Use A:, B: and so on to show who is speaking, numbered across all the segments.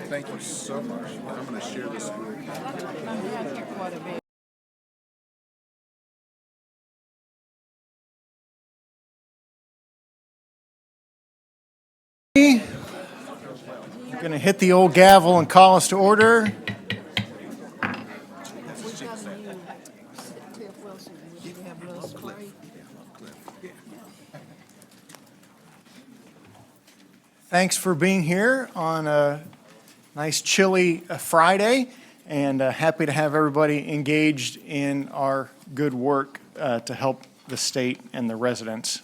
A: Thank you so much. I'm going to share this with you.
B: I'm going to hit the old gavel and call us to order. Thanks for being here on a nice chilly Friday, and happy to have everybody engaged in our good work to help the state and the residents.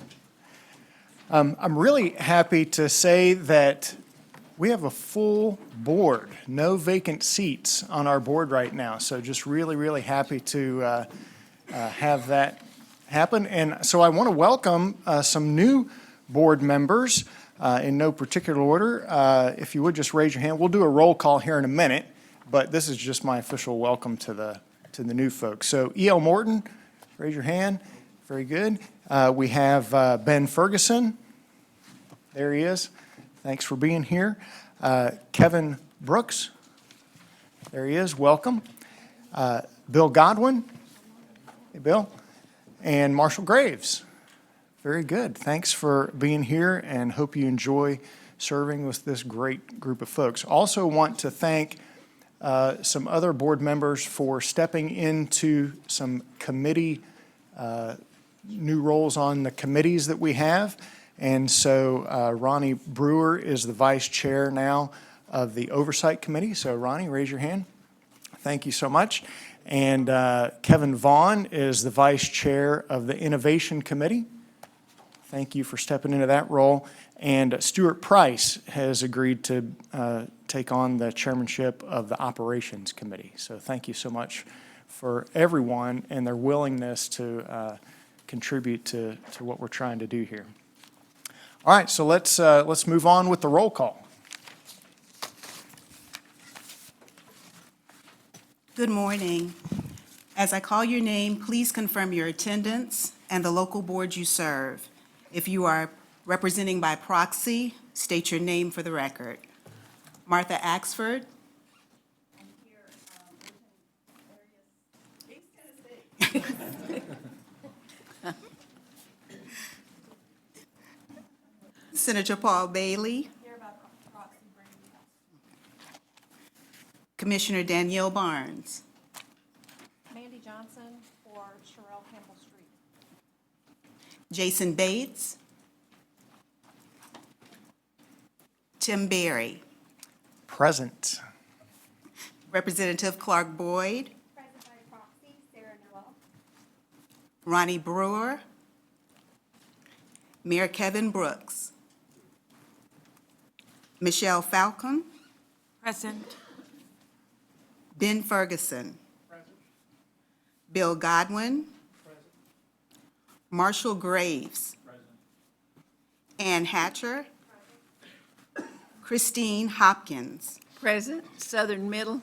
B: I'm really happy to say that we have a full board, no vacant seats on our board right now. So just really, really happy to have that happen. And so I want to welcome some new board members in no particular order. If you would just raise your hand. We'll do a roll call here in a minute, but this is just my official welcome to the new folks. So E.L. Morton, raise your hand. Very good. We have Ben Ferguson. There he is. Thanks for being here. Kevin Brooks. There he is. Welcome. Bill Godwin. Hey, Bill. And Marshall Graves. Very good. Thanks for being here, and hope you enjoy serving with this great group of folks. Also want to thank some other board members for stepping into some committee new roles on the committees that we have. And so Ronnie Brewer is the vice chair now of the Oversight Committee. So Ronnie, raise your hand. Thank you so much. And Kevin Vaughn is the vice chair of the Innovation Committee. Thank you for stepping into that role. And Stuart Price has agreed to take on the chairmanship of the Operations Committee. So thank you so much for everyone and their willingness to contribute to what we're trying to do here. All right, so let's move on with the roll call.
C: Good morning. As I call your name, please confirm your attendance and the local board you serve. If you are representing by proxy, state your name for the record. Martha Axford. I'm here. Senator Paul Bailey. Here by proxy, Commissioner Danielle Barnes.
D: Mandy Johnson for Sherelle Campbell Street.
C: Jason Bates. Tim Berry.
B: Present.
C: Representative Clark Boyd.
D: Present by proxy, Sarah Noel.
C: Ronnie Brewer. Mayor Kevin Brooks. Michelle Falcon.
D: Present.
C: Ben Ferguson. Present. Bill Godwin. Present. Marshall Graves. Present. Ann Hatcher. Present. Christine Hopkins.
E: Present. Southern Middle.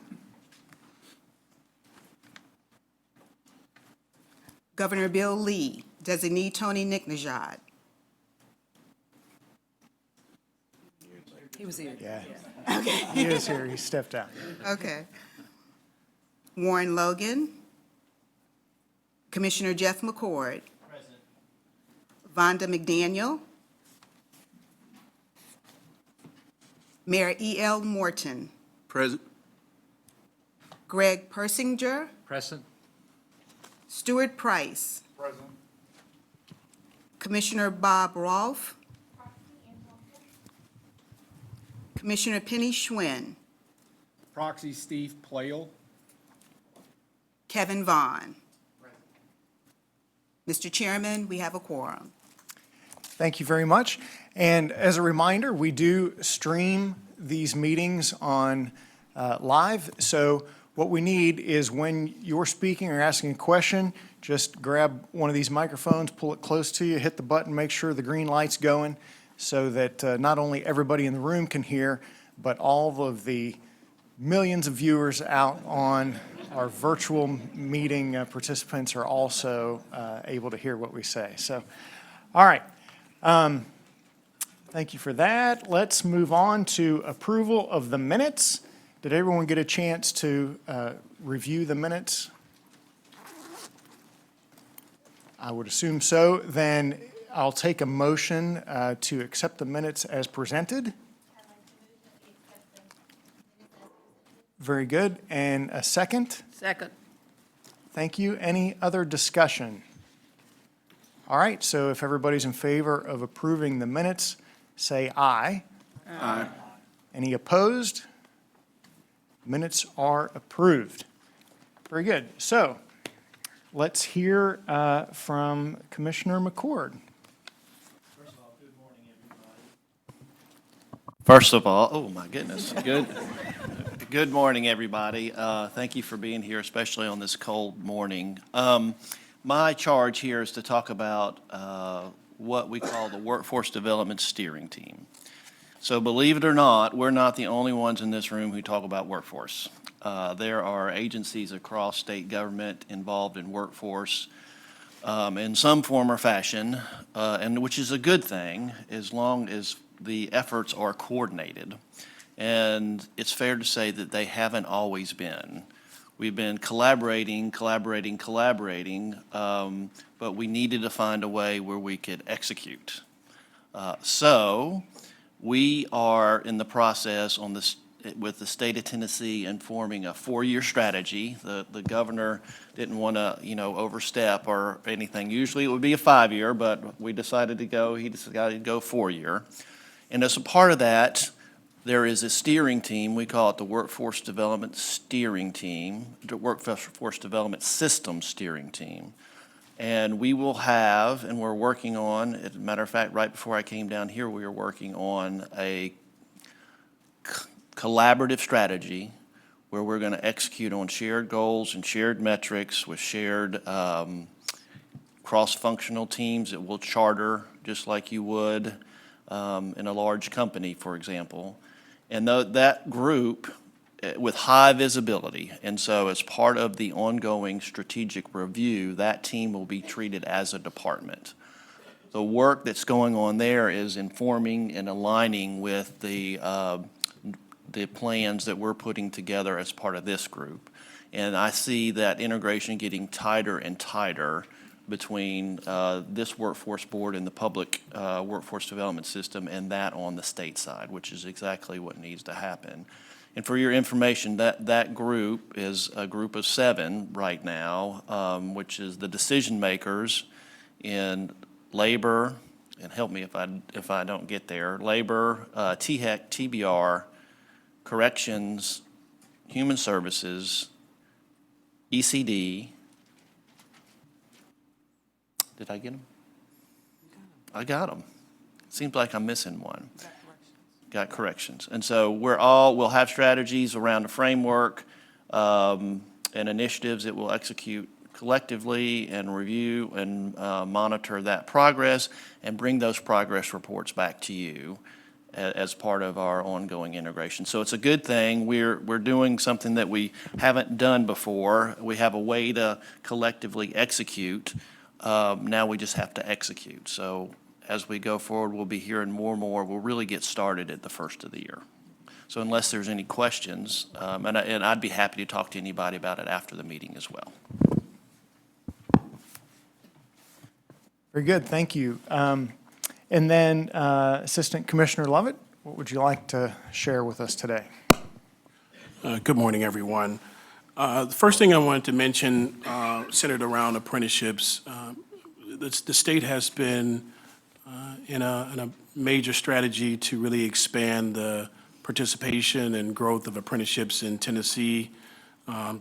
C: Governor Bill Lee. Designee Tony Nicknajad.
E: He was here.
B: Yeah. Okay. He is here. He stepped out.
C: Okay. Warren Logan. Commissioner Jeff McCord. Present. Vonda McDaniel. Mayor E.L. Morton.
A: Present.
C: Greg Persinger.
F: Present.
C: Stuart Price.
A: Present.
C: Commissioner Bob Rolfe. Commissioner Penny Schwinn.
F: Proxy Steve Plale.
C: Kevin Vaughn. Mr. Chairman, we have a quorum.
B: Thank you very much. And as a reminder, we do stream these meetings on live. So what we need is when you're speaking or asking a question, just grab one of these microphones, pull it close to you, hit the button, make sure the green light's going so that not only everybody in the room can hear, but all of the millions of viewers out on our virtual meeting participants are also able to hear what we say. So, all right. Thank you for that. Let's move on to approval of the minutes. Did everyone get a chance to review the minutes? I would assume so. Then I'll take a motion to accept the minutes as presented. Very good. And a second?
E: Second.
B: Thank you. Any other discussion? All right, so if everybody's in favor of approving the minutes, say aye.
A: Aye.
B: Any opposed? Minutes are approved. Very good. So let's hear from Commissioner McCord.
G: First of all, oh my goodness, good morning, everybody. Thank you for being here, especially on this cold morning. My charge here is to talk about what we call the Workforce Development Steering Team. So believe it or not, we're not the only ones in this room who talk about workforce. There are agencies across state government involved in workforce in some form or fashion, and which is a good thing as long as the efforts are coordinated. And it's fair to say that they haven't always been. We've been collaborating, but we needed to find a way where we could execute. So we are in the process on this with the state of Tennessee in forming a 4-year strategy. The governor didn't want to, overstep or anything. Usually it would be a 5-year, but he decided to go 4-year. And as a part of that, there is a steering team. We call it the Workforce Development Steering Team, the Workforce Development System Steering Team. And we will have, and we're working on, as a matter of fact, right before I came down here, we were working on a collaborative strategy where we're going to execute on shared goals and shared metrics with shared cross-functional teams that will charter just like you would in a large company, for example. And that group with high visibility, and so as part of the ongoing strategic review, that team will be treated as a department. The work that's going on there is informing and aligning with the plans that we're putting together as part of this group. And I see that integration getting tighter and tighter between this workforce board and the public workforce development system and that on the state side, which is exactly what needs to happen. And for your information, that group is a group of 7 right now, which is the decision makers in labor, and help me if I don't get there, labor, THEC, TBR, corrections, human services, ECD. Did I get them? I got them. Seems like I'm missing one. Got corrections. And so we'll have strategies around a framework and initiatives that we'll execute collectively and review and monitor that progress and bring those progress reports back to you as part of our ongoing integration. So it's a good thing. We're doing something that we haven't done before. We have a way to collectively execute. Now we just have to execute. So as we go forward, we'll be hearing more and more. We'll really get started at the first of the year. So unless there's any questions, and I'd be happy to talk to anybody about it after the meeting as well.
B: Very good, thank you. And then Assistant Commissioner Lovett, what would you like to share with us today?
H: Good morning, everyone. The first thing I wanted to mention centered around apprenticeships. The state has been in a major strategy to really expand the participation and growth of apprenticeships in Tennessee.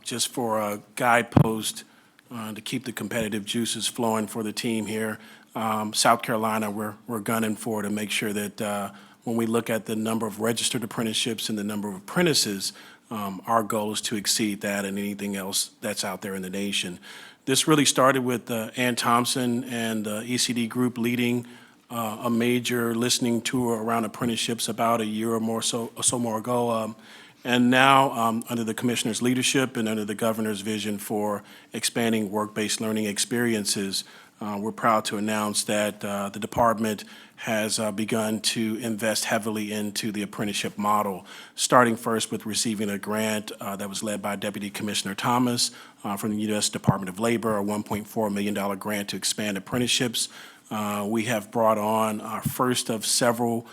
H: Just for a guidepost to keep the competitive juices flowing for the team here. South Carolina, we're gunning for to make sure that when we look at the number of registered apprenticeships and the number of apprentices, our goal is to exceed that and anything else that's out there in the nation. This really started with Ann Thompson and the ECD group leading a major listening tour around apprenticeships about a year or so more ago. And now, under the commissioner's leadership and under the governor's vision for expanding work-based learning experiences, we're proud to announce that the department has begun to invest heavily into the apprenticeship model, starting first with receiving a grant that was led by Deputy Commissioner Thomas from the U.S. Department of Labor, a $1.4 million grant to expand apprenticeships. We have brought on our first of several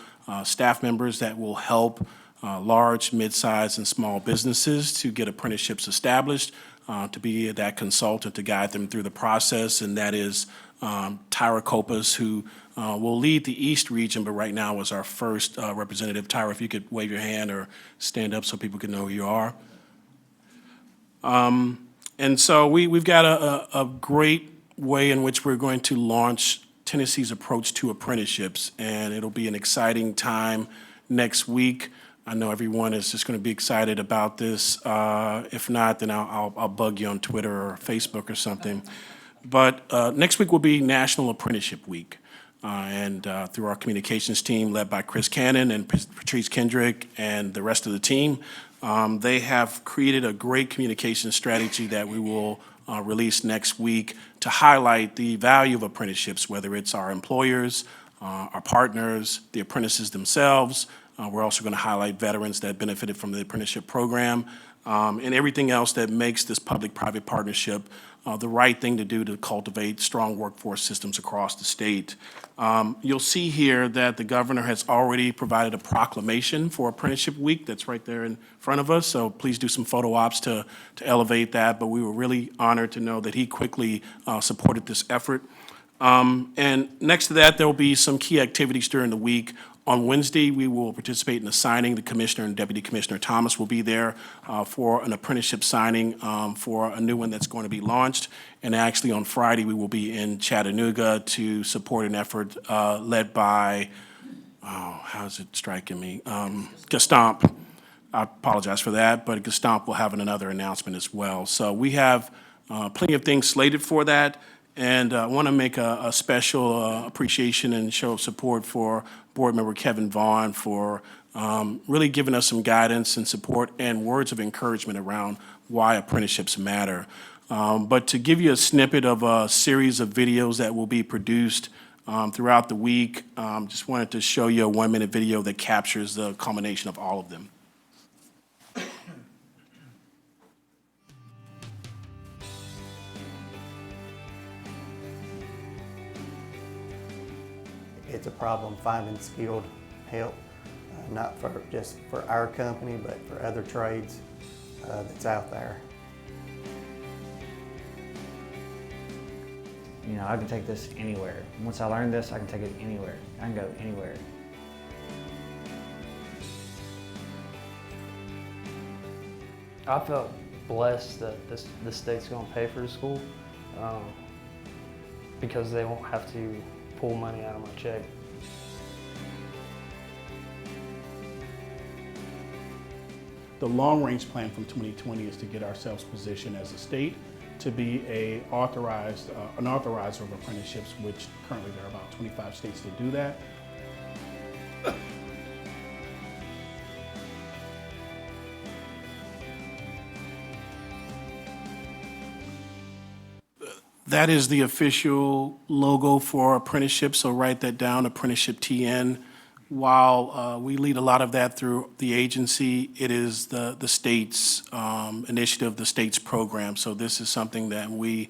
H: staff members that will help large, mid-sized, and small businesses to get apprenticeships established, to be that consultant to guide them through the process, and that is Tyra Copas, who will lead the East region, but right now is our first representative. Tyra, if you could wave your hand or stand up so people can know who you are. And so we've got a great way in which we're going to launch Tennessee's approach to apprenticeships, and it'll be an exciting time next week. I know everyone is just going to be excited about this. If not, then I'll bug you on Twitter or Facebook or something. But next week will be National Apprenticeship Week. And through our communications team led by Chris Cannon and Patrice Kendrick and the rest of the team, they have created a great communication strategy that we will release next week to highlight the value of apprenticeships, whether it's our employers, our partners, the apprentices themselves. We're also going to highlight veterans that benefited from the apprenticeship program, and everything else that makes this public-private partnership the right thing to do to cultivate strong workforce systems across the state. You'll see here that the governor has already provided a proclamation for Apprenticeship Week that's right there in front of us, so please do some photo ops to elevate that, but we were really honored to know that he quickly supported this effort. And next to that, there will be some key activities during the week. On Wednesday, we will participate in the signing. The Commissioner and Deputy Commissioner Thomas will be there for an apprenticeship signing for a new one that's going to be launched. And actually, on Friday, we will be in Chattanooga to support an effort led by, how's it striking me? Gestamp. I apologize for that, but Gestamp will have another announcement as well. So we have plenty of things slated for that. And I want to make a special appreciation and show of support for Board Member Kevin Vaughn for really giving us some guidance and support and words of encouragement around why apprenticeships matter. But to give you a snippet of a series of videos that will be produced throughout the week, just wanted to show you a 1-minute video that captures the culmination of all of them.
I: It's a problem finding skilled help, not just for our company, but for other trades that's out there.
J: You know, I can take this anywhere. Once I learn this, I can take it anywhere. I can go anywhere. I felt blessed that the state's going to pay for the school because they won't have to pull money out of my check.
H: The long-range plan from 2020 is to get ourselves positioned as a state to be an authorizer of apprenticeships, which currently there are about 25 states that do that. That is the official logo for apprenticeship, so write that down, Apprenticeship TN. While we lead a lot of that through the agency, it is the state's initiative, the state's program. So this is something that we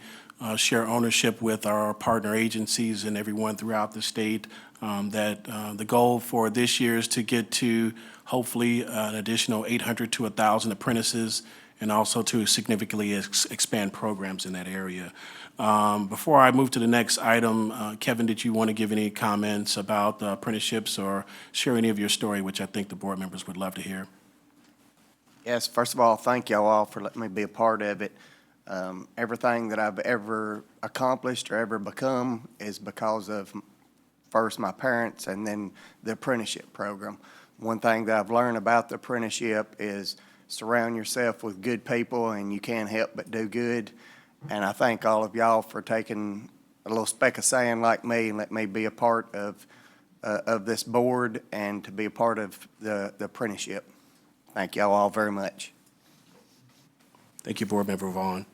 H: share ownership with our partner agencies and everyone throughout the state. The goal for this year is to get to hopefully an additional 800 to 1,000 apprentices, and also to significantly expand programs in that area. Before I move to the next item, Kevin, did you want to give any comments about apprenticeships or share any of your story, which I think the board members would love to hear?
K: Yes, first of all, thank y'all all for letting me be a part of it. Everything that I've ever accomplished or ever become is because of first my parents and then the apprenticeship program. One thing that I've learned about the apprenticeship is surround yourself with good people and you can't help but do good. And I thank all of y'all for taking a little speck of sand like me and let me be a part of this board and to be a part of the apprenticeship. Thank y'all all very much.
H: Thank you, Board Member Vaughn.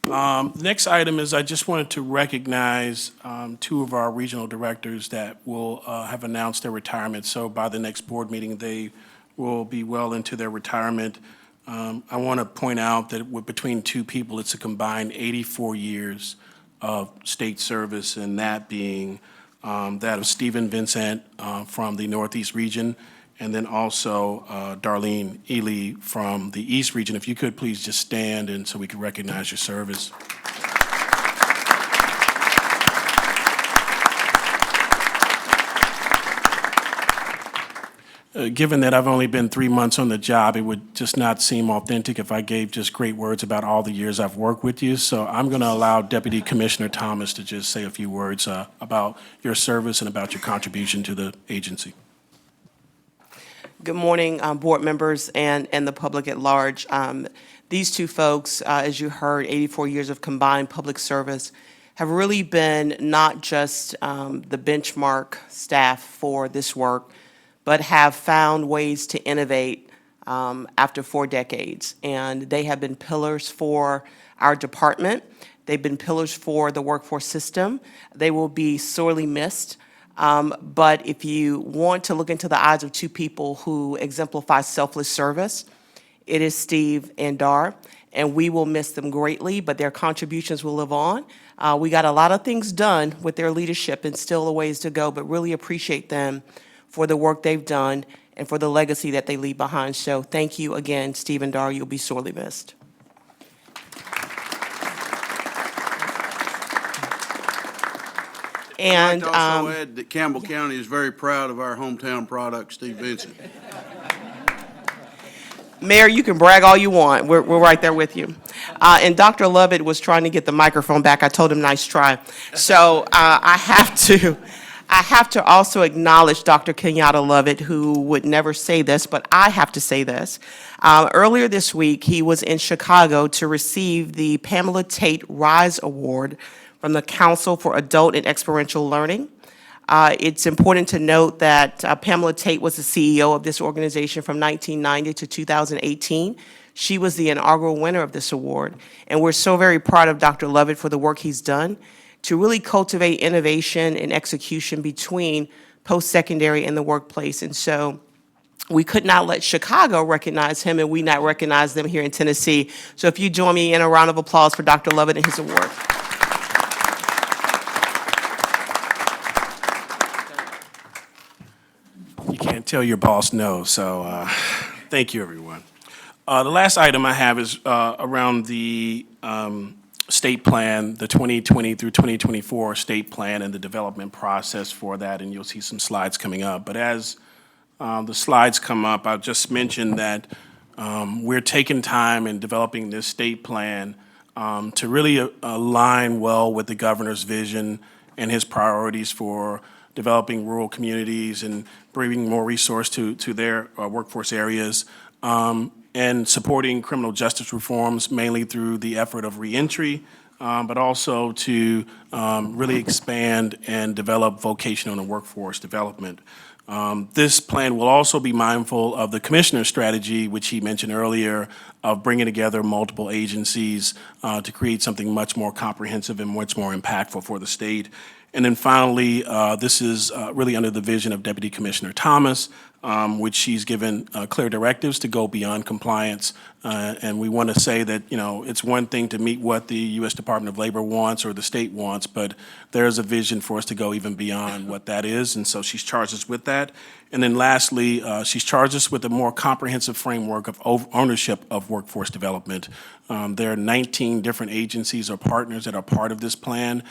H: The next item is I just wanted to recognize two of our regional directors that will have announced their retirement. So by the next board meeting, they will be well into their retirement. I want to point out that between two people, it's a combined 84 years of state service, and that being that of Stephen Vincent from the Northeast region, and then also Darlene Ely from the East region. If you could please just stand and so we can recognize your service. Given that I've only been 3 months on the job, it would just not seem authentic if I gave just great words about all the years I've worked with you. So I'm going to allow Deputy Commissioner Thomas to just say a few words about your service and about your contribution to the agency.
L: Good morning, board members and the public at large. These two folks, as you heard, 84 years of combined public service, have really been not just the benchmark staff for this work, but have found ways to innovate after 4 decades. And they have been pillars for our department. They've been pillars for the workforce system. They will be sorely missed. But if you want to look into the eyes of two people who exemplify selfless service, it is Steve and Dar, and we will miss them greatly, but their contributions will live on. We got a lot of things done with their leadership and still a ways to go, but really appreciate them for the work they've done and for the legacy that they leave behind. So thank you again, Steve and Dar. You'll be sorely missed. And
M: I'd also add that Campbell County is very proud of our hometown product, Steve Vincent.
L: Mayor, you can brag all you want. We're right there with you. And Dr. Lovett was trying to get the microphone back. I told him, nice try. So I have to also acknowledge Dr. Kenyatta Lovett, who would never say this, but I have to say this. Earlier this week, he was in Chicago to receive the Pamela Tate Rise Award from the Council for Adult and Experiential Learning. It's important to note that Pamela Tate was the CEO of this organization from 1990 to 2018. She was the inaugural winner of this award, and we're so very proud of Dr. Lovett for the work he's done to really cultivate innovation and execution between post-secondary and the workplace. And so we could not let Chicago recognize him and we not recognize them here in Tennessee. So if you join me in a round of applause for Dr. Lovett and his award.
H: You can't tell your boss no, so thank you, everyone. The last item I have is around the state plan, the 2020 through 2024 state plan and the development process for that, and you'll see some slides coming up. But as the slides come up, I'll just mention that we're taking time in developing this state plan to really align well with the governor's vision and his priorities for developing rural communities and bringing more resource to their workforce areas, and supporting criminal justice reforms, mainly through the effort of reentry, but also to really expand and develop vocational and workforce development. This plan will also be mindful of the commissioner's strategy, which he mentioned earlier, of bringing together multiple agencies to create something much more comprehensive and much more impactful for the state. And then finally, this is really under the vision of Deputy Commissioner Thomas, which she's given clear directives to go beyond compliance. And we want to say that, you know, it's one thing to meet what the U.S. Department of Labor wants or the state wants, but there's a vision for us to go even beyond what that is. And so she's charged us with that. And then lastly, she's charged us with a more comprehensive framework of ownership of workforce development. There are 19 different agencies or partners that are part of this plan.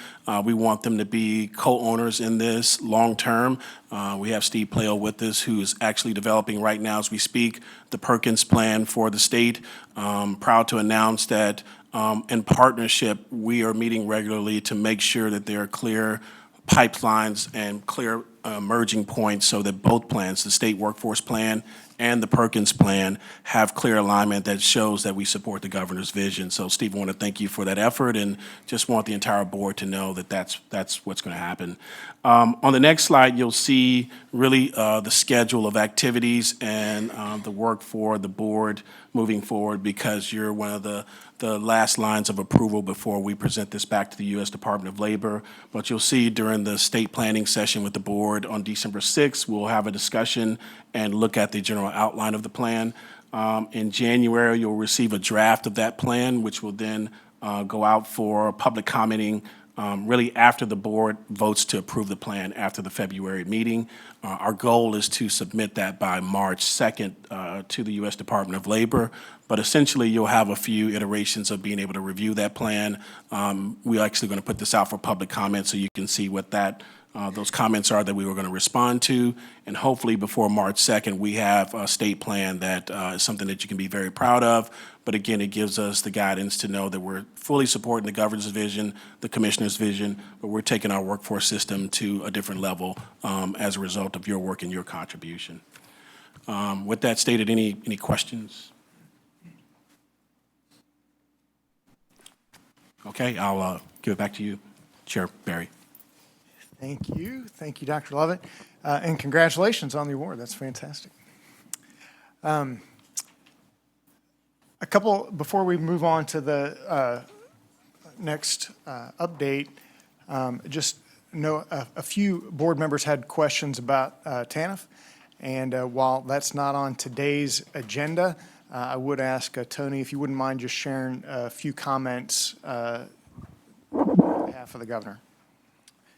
H: We want them to be co-owners in this long-term. We have Steve Playo with us, who is actually developing right now as we speak the Perkins plan for the state. Proud to announce that in partnership, we are meeting regularly to make sure that there are clear pipelines and clear merging points so that both plans, the state workforce plan and the Perkins Plan have clear alignment that shows that we support the governor's vision. So, Steve, I want to thank you for that effort and just want the entire board to know that that's what's going to happen. On the next slide, you'll see really the schedule of activities and the work for the board moving forward, because you're one of the last lines of approval before we present this back to the U.S. Department of Labor. But you'll see during the state planning session with the board on December 6th, we'll have a discussion and look at the general outline of the plan. In January, you'll receive a draft of that plan, which will then go out for public commenting really after the board votes to approve the plan after the February meeting. Our goal is to submit that by March 2nd to the U.S. Department of Labor. But essentially, you'll have a few iterations of being able to review that plan. We're actually going to put this out for public comment so you can see what those comments are that we were going to respond to. And hopefully before March 2nd, we have a state plan that is something that you can be very proud of. But again, it gives us the guidance to know that we're fully supporting the governor's vision, the commissioner's vision, but we're taking our workforce system to a different level as a result of your work and your contribution. With that stated, any questions? Okay, I'll give it back to you, Chair Barry.
B: Thank you. Thank you, Dr. Lovett. And congratulations on the award. That's fantastic. A couple, before we move on to the next update, just know a few board members had questions about TANF. And while that's not on today's agenda, I would ask Tony if you wouldn't mind just sharing a few comments on behalf of the governor.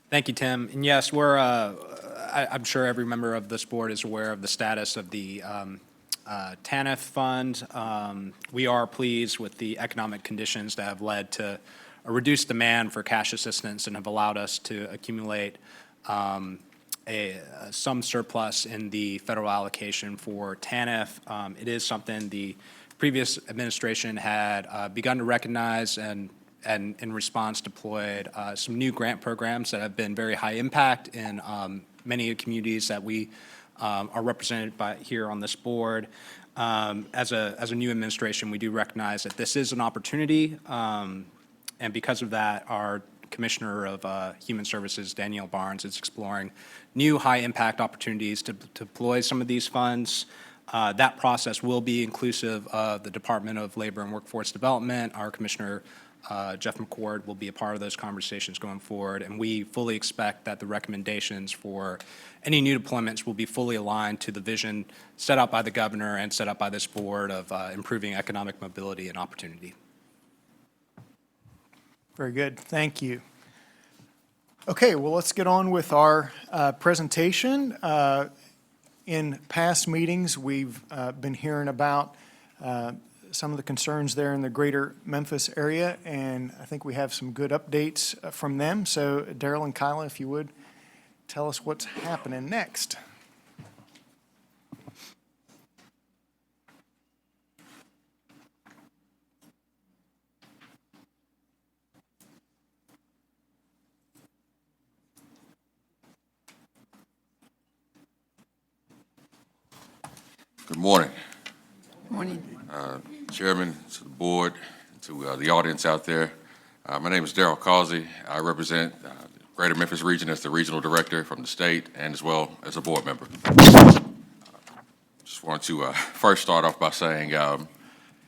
F: Thank you, Tim. And yes, I'm sure every member of this board is aware of the status of the TANF fund. We are pleased with the economic conditions that have led to a reduced demand for cash assistance and have allowed us to accumulate some surplus in the federal allocation for TANF. It is something the previous administration had begun to recognize and in response deployed some new grant programs that have been very high impact in many communities that we are represented by here on this board. As a new administration, we do recognize that this is an opportunity, and because of that, our Commissioner of Human Services, Danielle Barnes, is exploring new high-impact opportunities to deploy some of these funds. That process will be inclusive of the Department of Labor and Workforce Development. Our Commissioner, Jeff McCord, will be a part of those conversations going forward, and we fully expect that the recommendations for any new deployments will be fully aligned to the vision set out by the governor and set up by this board of improving economic mobility and opportunity.
B: Very good. Thank you. Okay, well, let's get on with our presentation. In past meetings, we've been hearing about some of the concerns there in the greater Memphis area, and I think we have some good updates from them. So, Daryl and Kyla, if you would, tell us what's happening next.
N: Good morning.
E: Morning.
N: Chairman, to the board, to the audience out there. My name is Daryl Causey. I represent the Greater Memphis region as the regional director from the state and as well as a board member. Just want to first start off by saying,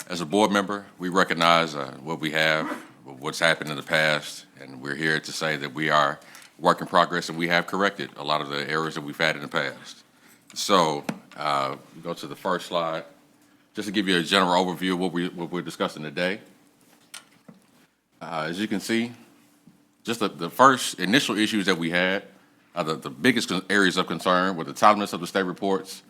N: as a board member, we recognize what we have, what's happened in the past, and we're here to say that we are work in progress and we have corrected a lot of the errors that we've had in the past. So, go to the first slide. Just to give you a general overview of what we're discussing today. As you can see, just the first initial issues that we had, the biggest areas of concern were the timeliness of the state reports,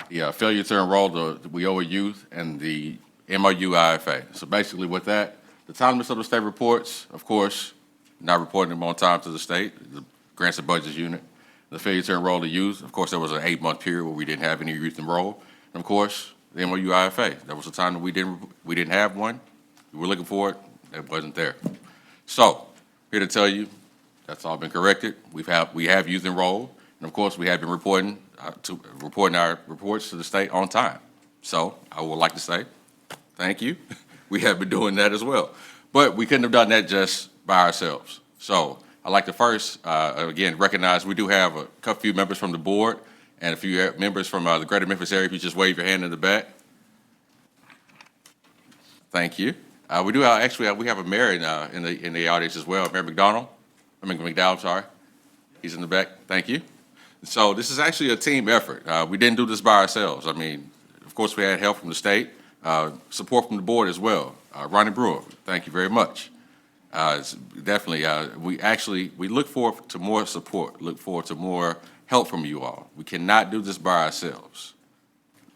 N: the failure to enroll the WIOA youth, and the MOU IFA. So basically with that, the timeliness of the state reports, of course, not reporting them on time to the state, the grants and budgets unit. The failure to enroll the youth, of course, there was an 8-month period where we didn't have any youth enrolled. And of course, the MOU IFA, there was a time that we didn't have one. We were looking for it, it wasn't there. So, here to tell you, that's all been corrected. We have youth enrolled, and of course, we have been reporting to reporting our reports to the state on time. So I would like to say, thank you. We have been doing that as well. But we couldn't have done that just by ourselves. So I'd like to first, again, recognize we do have a few members from the board and a few members from the greater Memphis area. If you just wave your hand in the back. Thank you. We do actually, we have a mayor in the audience as well, Mayor McDowell, sorry. He's in the back. Thank you. So this is actually a team effort. We didn't do this by ourselves. I mean, of course, we had help from the state, support from the board as well. Ronnie Brewer, thank you very much. It's definitely, we look forward to more support, look forward to more help from you all. We cannot do this by ourselves.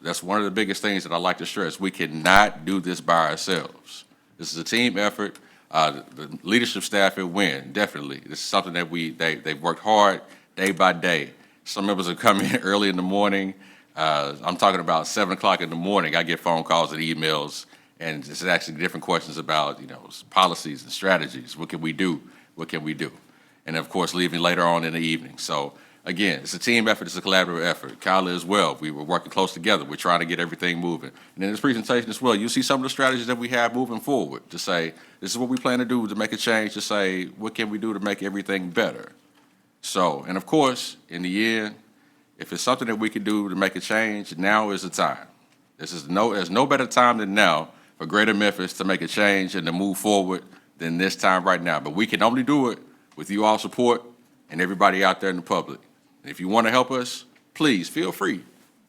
N: That's one of the biggest things that I like to stress. We cannot do this by ourselves. This is a team effort. The leadership staff at WIN, definitely. This is something that they've worked hard day by day. Some members have come in early in the morning. I'm talking about 7 o'clock in the morning. I get phone calls and emails, and it's actually different questions about, policies and strategies. What can we do? What can we do? And of course, leaving later on in the evening. So again, it's a team effort. It's a collaborative effort. Kyla as well. We were working close together. We're trying to get everything moving. And in this presentation as well, you'll see some of the strategies that we have moving forward to say, this is what we plan to do to make a change, to say, what can we do to make everything better? So, and of course, in the end, if it's something that we can do to make a change, now is the time. There's no better time than now for Greater Memphis to make a change and to move forward than this time right now. But we can only do it with you all support and everybody out there in the public. If you want to help us, please feel free.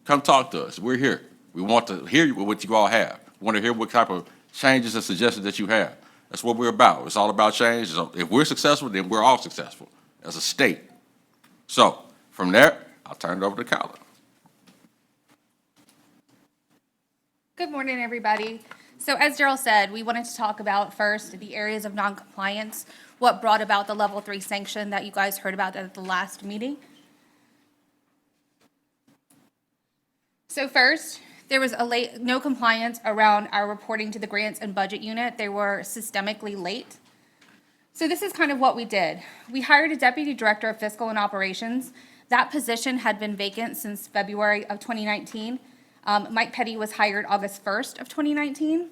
N: Come talk to us. We're here. We want to hear what you all have. We want to hear what type of changes and suggestions that you have. That's what we're about. It's all about change. So if we're successful, then we're all successful as a state. So from there, I'll turn it over to Kyla.
D: Good morning, everybody. So as Daryl said, we wanted to talk about first the areas of noncompliance, what brought about the level 3 sanction that you guys heard about at the last meeting. So first, there was no compliance around our reporting to the grants and budget unit. They were systemically late. So this is kind of what we did. We hired a deputy director of fiscal and operations. That position had been vacant since February of 2019. Mike Petty was hired August 1st of 2019.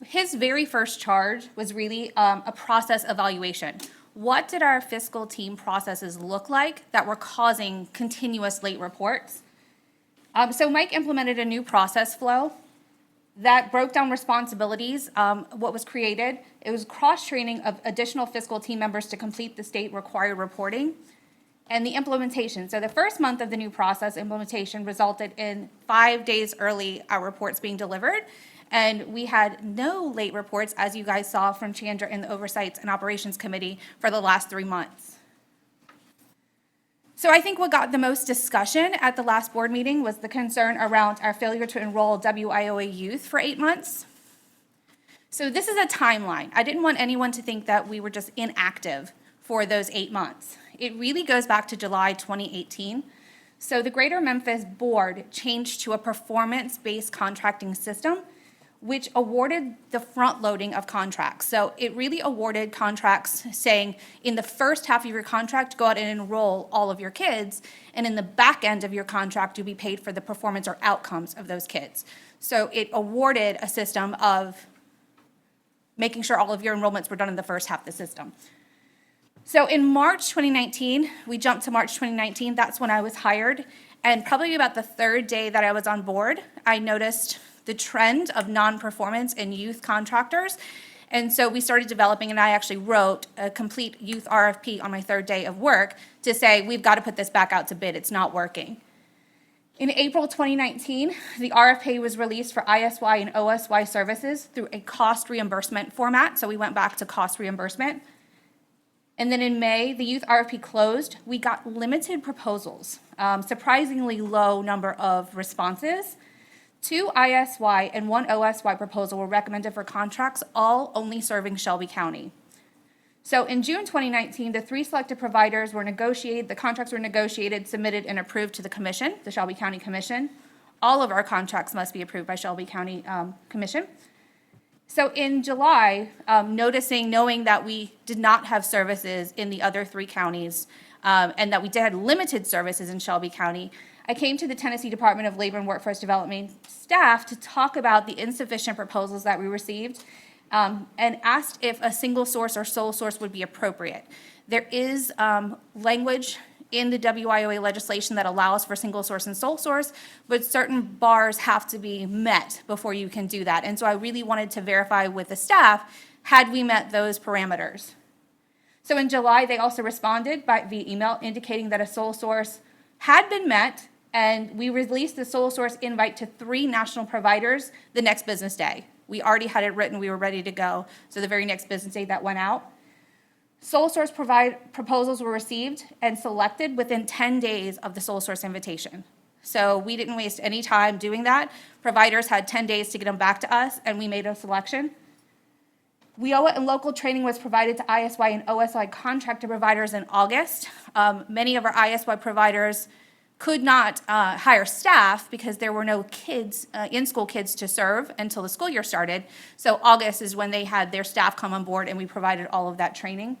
D: His very first charge was really a process evaluation. What did our fiscal team processes look like that were causing continuous late reports? So Mike implemented a new process flow that broke down responsibilities. What was created, it was cross-training of additional fiscal team members to complete the state required reporting, and the implementation. So the first month of the new process implementation resulted in 5 days early our reports being delivered, and we had no late reports, as you guys saw from Chandra in the Oversights and Operations Committee for the last 3 months. So I think what got the most discussion at the last board meeting was the concern around our failure to enroll WIOA youth for 8 months. So this is a timeline. I didn't want anyone to think that we were just inactive for those 8 months. It really goes back to July 2018. So the Greater Memphis Board changed to a performance-based contracting system, which awarded the front loading of contracts. So it really awarded contracts saying, in the first half of your contract, go out and enroll all of your kids, and in the back end of your contract, you'll be paid for the performance or outcomes of those kids. So it awarded a system of making sure all of your enrollments were done in the first half of the system. So in March 2019, we jumped to March 2019, that's when I was hired, and probably about the third day that I was on board, I noticed the trend of non-performance in youth contractors. And so we started developing, and I actually wrote a complete youth RFP on my third day of work to say, we've got to put this back out to bid, it's not working. In April 2019, the RFP was released for ISY and OSY services through a cost reimbursement format, so we went back to cost reimbursement. And then in May, the youth RFP closed. We got limited proposals, surprisingly low number of responses. 2 ISY and 1 OSY proposal were recommended for contracts, all only serving Shelby County. So in June 2019, the 3 selected providers were negotiated, the contracts were negotiated, submitted, and approved to the commission, the Shelby County Commission. All of our contracts must be approved by Shelby County Commission. So in July, knowing that we did not have services in the other 3 counties, and that we did have limited services in Shelby County, I came to the Tennessee Department of Labor and Workforce Development staff to talk about the insufficient proposals that we received, and asked if a single source or sole source would be appropriate. There is language in the WIOA legislation that allows for single source and sole source, but certain bars have to be met before you can do that. And so I really wanted to verify with the staff, had we met those parameters. So in July, they also responded via email indicating that a sole source had been met, and we released the sole source invite to 3 national providers the next business day. We already had it written, we were ready to go, so the very next business day that went out. Sole source proposals were received and selected within 10 days of the sole source invitation. So we didn't waste any time doing that. Providers had 10 days to get them back to us, and we made a selection. WIOA and local training was provided to ISY and OSY contractor providers in August. Many of our ISY providers could not hire staff because there were no kids, in-school kids to serve until the school year started. So August is when they had their staff come on board, and we provided all of that training.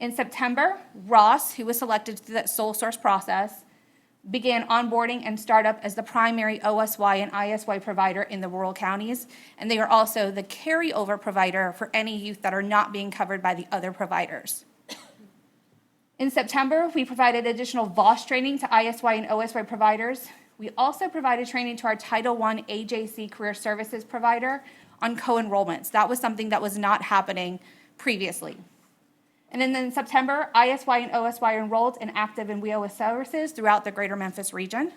D: In September, Ross, who was selected through that sole source process, began onboarding and startup as the primary OSY and ISY provider in the rural counties, and they are also the carryover provider for any youth that are not being covered by the other providers. In September, we provided additional VOS training to ISY and OSY providers. We also provided training to our Title I AJC Career Services provider on co-enrollments. That was something that was not happening previously. And then in September, ISY and OSY are enrolled and active in WIOA services throughout the greater Memphis region.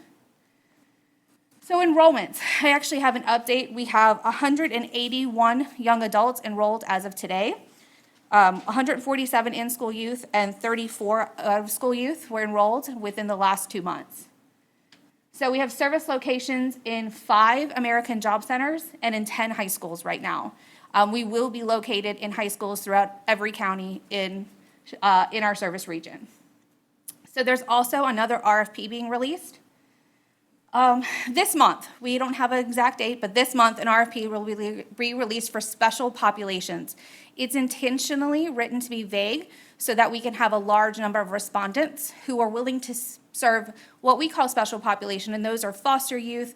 D: So enrollments, I actually have an update. We have 181 young adults enrolled as of today. 147 in-school youth and 34 out-of-school youth were enrolled within the last 2 months. So we have service locations in 5 American Job Centers and in 10 high schools right now. We will be located in high schools throughout every county in our service region. So there's also another RFP being released. This month, we don't have an exact date, but this month an RFP will be released for special populations. It's intentionally written to be vague so that we can have a large number of respondents who are willing to serve what we call special population, and those are foster youth,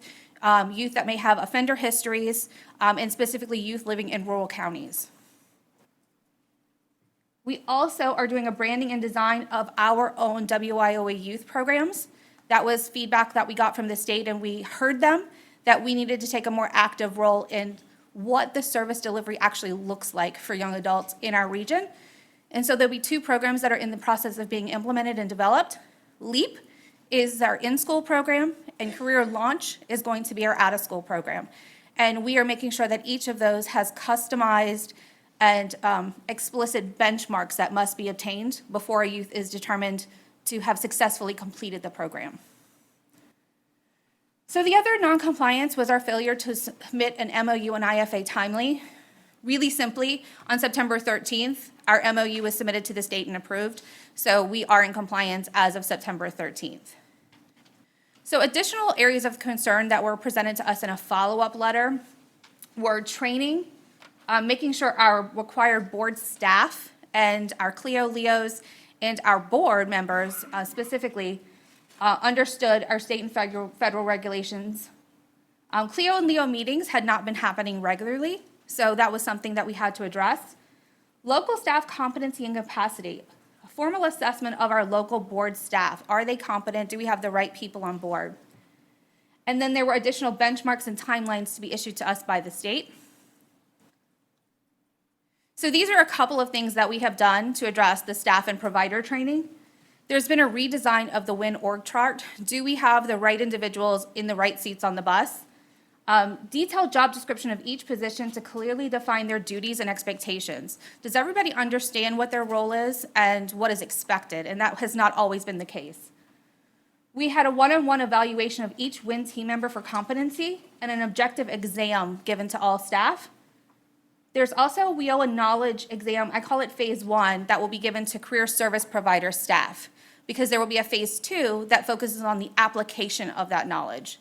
D: youth that may have offender histories, and specifically youth living in rural counties. We also are doing a branding and design of our own WIOA youth programs. That was feedback that we got from the state, and we heard them that we needed to take a more active role in what the service delivery actually looks like for young adults in our region. And so there'll be 2 programs that are in the process of being implemented and developed. LEAP is our in-school program, and Career Launch is going to be our out-of-school program. And we are making sure that each of those has customized and explicit benchmarks that must be obtained before a youth is determined to have successfully completed the program. So the other non-compliance was our failure to submit an MOU and IFA timely. Really simply, on September 13th, our MOU was submitted to the state and approved, so we are in compliance as of September 13th. So additional areas of concern that were presented to us in a follow-up letter were training, making sure our required board staff and our CLEO, LEOs, and our board members specifically understood our state and federal regulations. CLEO and LEO meetings had not been happening regularly, so that was something that we had to address. Local staff competency and capacity. A formal assessment of our local board staff. Are they competent? Do we have the right people on board? And then there were additional benchmarks and timelines to be issued to us by the state. So these are a couple of things that we have done to address the staff and provider training. There's been a redesign of the WIN org chart. Do we have the right individuals in the right seats on the bus? Detailed job description of each position to clearly define their duties and expectations. Does everybody understand what their role is and what is expected? And that has not always been the case. We had a one-on-one evaluation of each WIN team member for competency and an objective exam given to all staff. There's also a WIOA knowledge exam, I call it phase 1, that will be given to career service provider staff, because there will be a phase 2 that focuses on the application of that knowledge.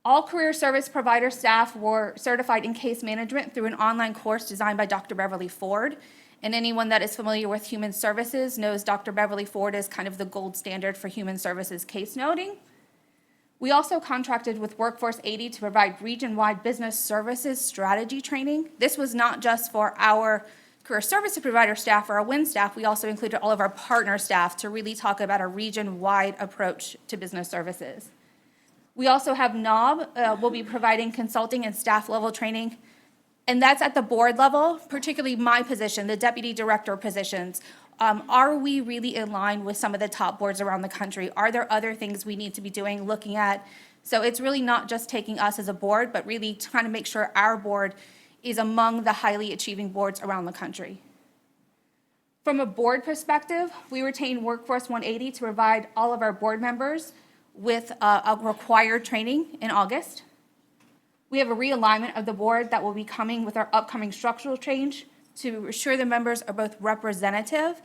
D: All career service provider staff were certified in case management through an online course designed by Dr. Beverly Ford, And anyone that is familiar with human services knows Dr. Beverly Ford is kind of the gold standard for human services case noting. We also contracted with Workforce 80 to provide region-wide business services strategy training. This was not just for our career service provider staff or our WIN staff. We also included all of our partner staff to really talk about a region-wide approach to business services. We also have NOB, will be providing consulting and staff level training, and that's at the board level, particularly my position, the deputy director positions. Are we really in line with some of the top boards around the country? Are there other things we need to be doing, looking at? So it's really not just taking us as a board, but really trying to make sure our board is among the highly achieving boards around the country. From a board perspective, we retain Workforce 180 to provide all of our board members with a required training in August. We have a realignment of the board that will be coming with our upcoming structural change to ensure the members are both representative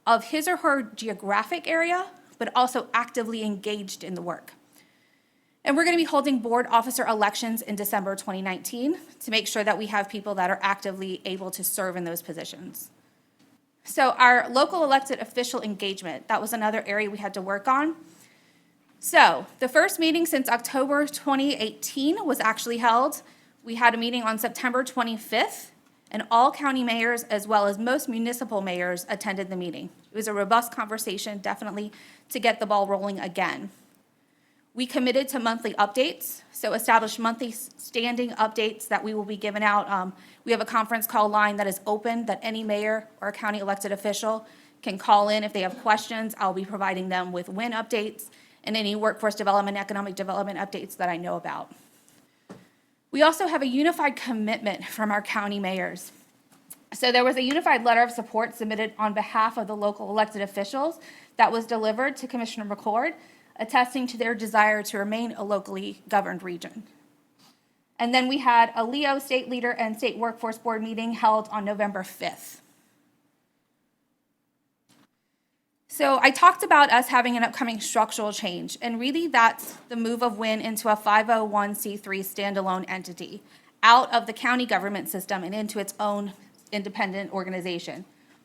D: of his or her geographic area, but also actively engaged in the work. And we're going to be holding board officer elections in December 2019 to make sure that we have people that are actively able to serve in those positions. So our local elected official engagement, that was another area we had to work on. So the first meeting since October 2018 was actually held. We had a meeting on September 25th, and all county mayors, as well as most municipal mayors, attended the meeting. It was a robust conversation, definitely, to get the ball rolling again. We committed to monthly updates, so established monthly standing updates that we will be giving out. We have a conference call line that is open that any mayor or a county elected official can call in if they have questions. I'll be providing them with WIN updates and any workforce development, economic development updates that I know about. We also have a unified commitment from our county mayors. So there was a unified letter of support submitted on behalf of the local elected officials that was delivered to Commissioner McCord, attesting to their desire to remain a locally governed region. And then we had a LEO state leader and state workforce board meeting held on November 5th. So I talked about us having an upcoming structural change, and really that's the move of WIN into a 501c3 standalone entity, out of the county government system and into its own independent organization.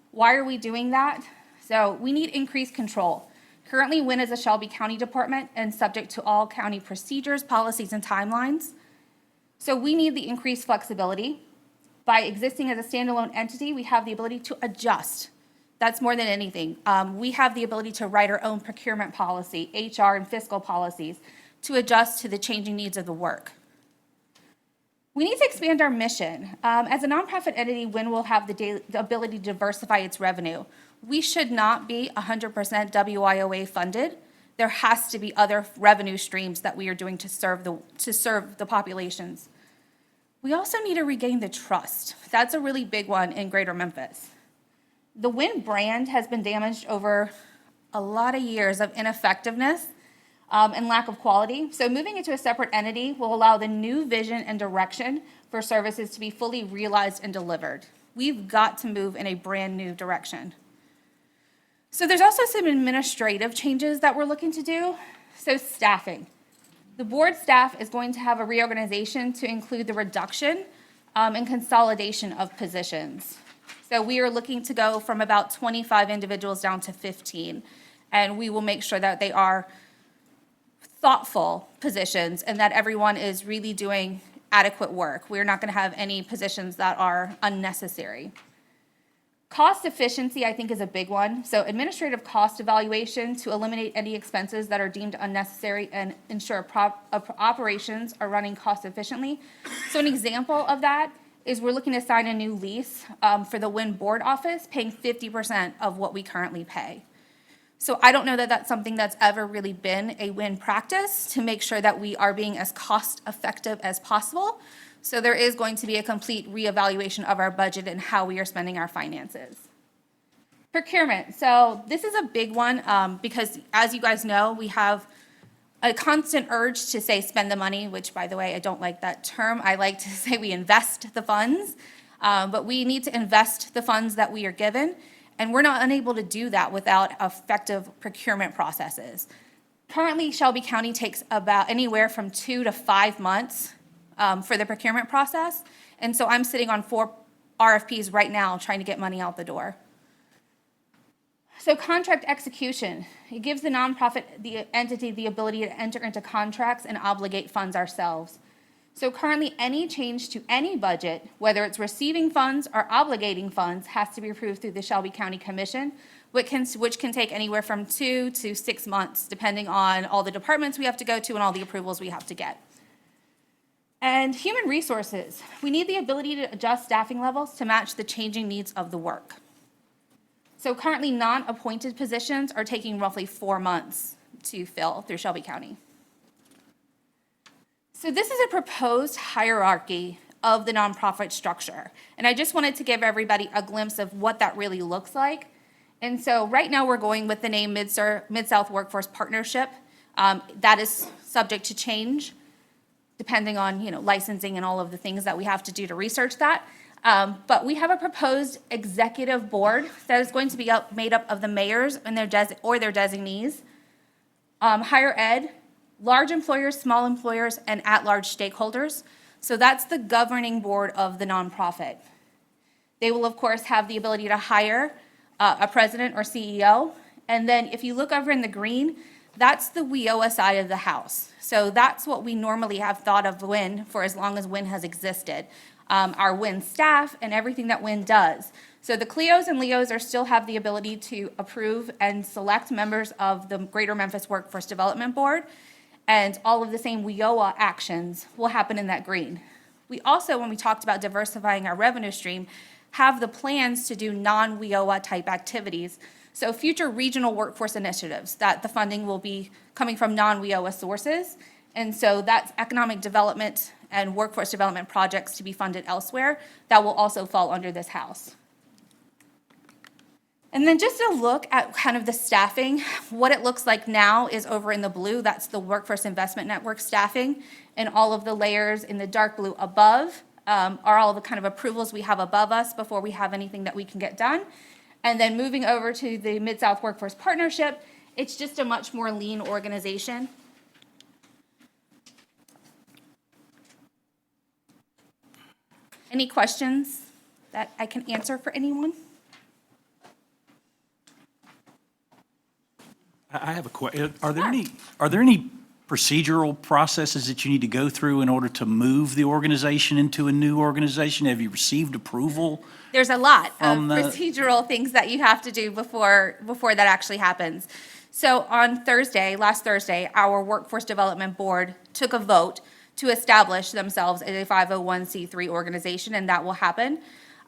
D: Why are we doing that? So we need increased control. Currently, WIN is a Shelby County department and subject to all county procedures, policies, and timelines. So we need the increased flexibility. By existing as a standalone entity, we have the ability to adjust. That's more than anything. We have the ability to write our own procurement policy, HR and fiscal policies, to adjust to the changing needs of the work. We need to expand our mission. As a nonprofit entity, WIN will have the ability to diversify its revenue. We should not be 100% WIOA funded. There has to be other revenue streams that we are doing to serve the populations. We also need to regain the trust. That's a really big one in Greater Memphis. The WIN brand has been damaged over a lot of years of ineffectiveness and lack of quality. So moving into a separate entity will allow the new vision and direction for services to be fully realized and delivered. We've got to move in a brand new direction. So there's also some administrative changes that we're looking to do. So staffing. The board staff is going to have a reorganization to include the reduction and consolidation of positions. So we are looking to go from about 25 individuals down to 15, and we will make sure that they are thoughtful positions and that everyone is really doing adequate work. We're not going to have any positions that are unnecessary. Cost efficiency, I think, is a big one. So administrative cost evaluation to eliminate any expenses that are deemed unnecessary and ensure operations are running cost efficiently. So an example of that is we're looking to sign a new lease for the WIN board office, paying 50% of what we currently pay. So I don't know that that's something that's ever really been a WIN practice to make sure that we are being as cost effective as possible. So there is going to be a complete reevaluation of our budget and how we are spending our finances. Procurement. So this is a big one because, as you guys know, we have a constant urge to say spend the money, which, by the way, I don't like that term. I like to say we invest the funds, but we need to invest the funds that we are given, and we're not unable to do that without effective procurement processes. Currently, Shelby County takes about anywhere from 2 to 5 months for the procurement process, and so I'm sitting on 4 RFPs right now trying to get money out the door. So contract execution, it gives the nonprofit, the entity, the ability to enter into contracts and obligate funds ourselves. So currently, any change to any budget, whether it's receiving funds or obligating funds, has to be approved through the Shelby County Commission, which can take anywhere from 2 to 6 months, depending on all the departments we have to go to and all the approvals we have to get. And human resources, we need the ability to adjust staffing levels to match the changing needs of the work. So currently, non-appointed positions are taking roughly 4 months to fill through Shelby County. So this is a proposed hierarchy of the nonprofit structure. And I just wanted to give everybody a glimpse of what that really looks like. And so right now we're going with the name Mid-South Workforce Partnership. That is subject to change depending on, licensing and all of the things that we have to do to research that. But we have a proposed executive board that is going to be made up of the mayors and their designees, higher ed, large employers, small employers, and at-large stakeholders. So that's the governing board of the nonprofit. They will, of course, have the ability to hire a president or CEO. And then if you look over in the green, that's the WIOA side of the house. So that's what we normally have thought of WIN for as long as WIN has existed. Our WIN staff and everything that WIN does. So the CLEOs and LEOs still have the ability to approve and select members of the Greater Memphis Workforce Development Board. And all of the same WIOA actions will happen in that green. We also, when we talked about diversifying our revenue stream, have the plans to do non-WIOA type activities. So future regional workforce initiatives that the funding will be coming from non-WIOA sources. And so that's economic development and workforce development projects to be funded elsewhere that will also fall under this house. And then just a look at kind of the staffing. What it looks like now is over in the blue, that's the Workforce Investment Network staffing. And all of the layers in the dark blue above are all the kind of approvals we have above us before we have anything that we can get done. And then moving over to the Mid-South Workforce Partnership, it's just a much more lean organization. Any questions that I can answer for anyone?
O: I have a question. Are there any procedural processes that you need to go through in order to move the organization into a new organization? Have you received approval?
D: There's a lot of procedural things that you have to do before that actually happens. So on last Thursday, our Workforce Development Board took a vote to establish themselves as a 501c3 organization, and that will happen.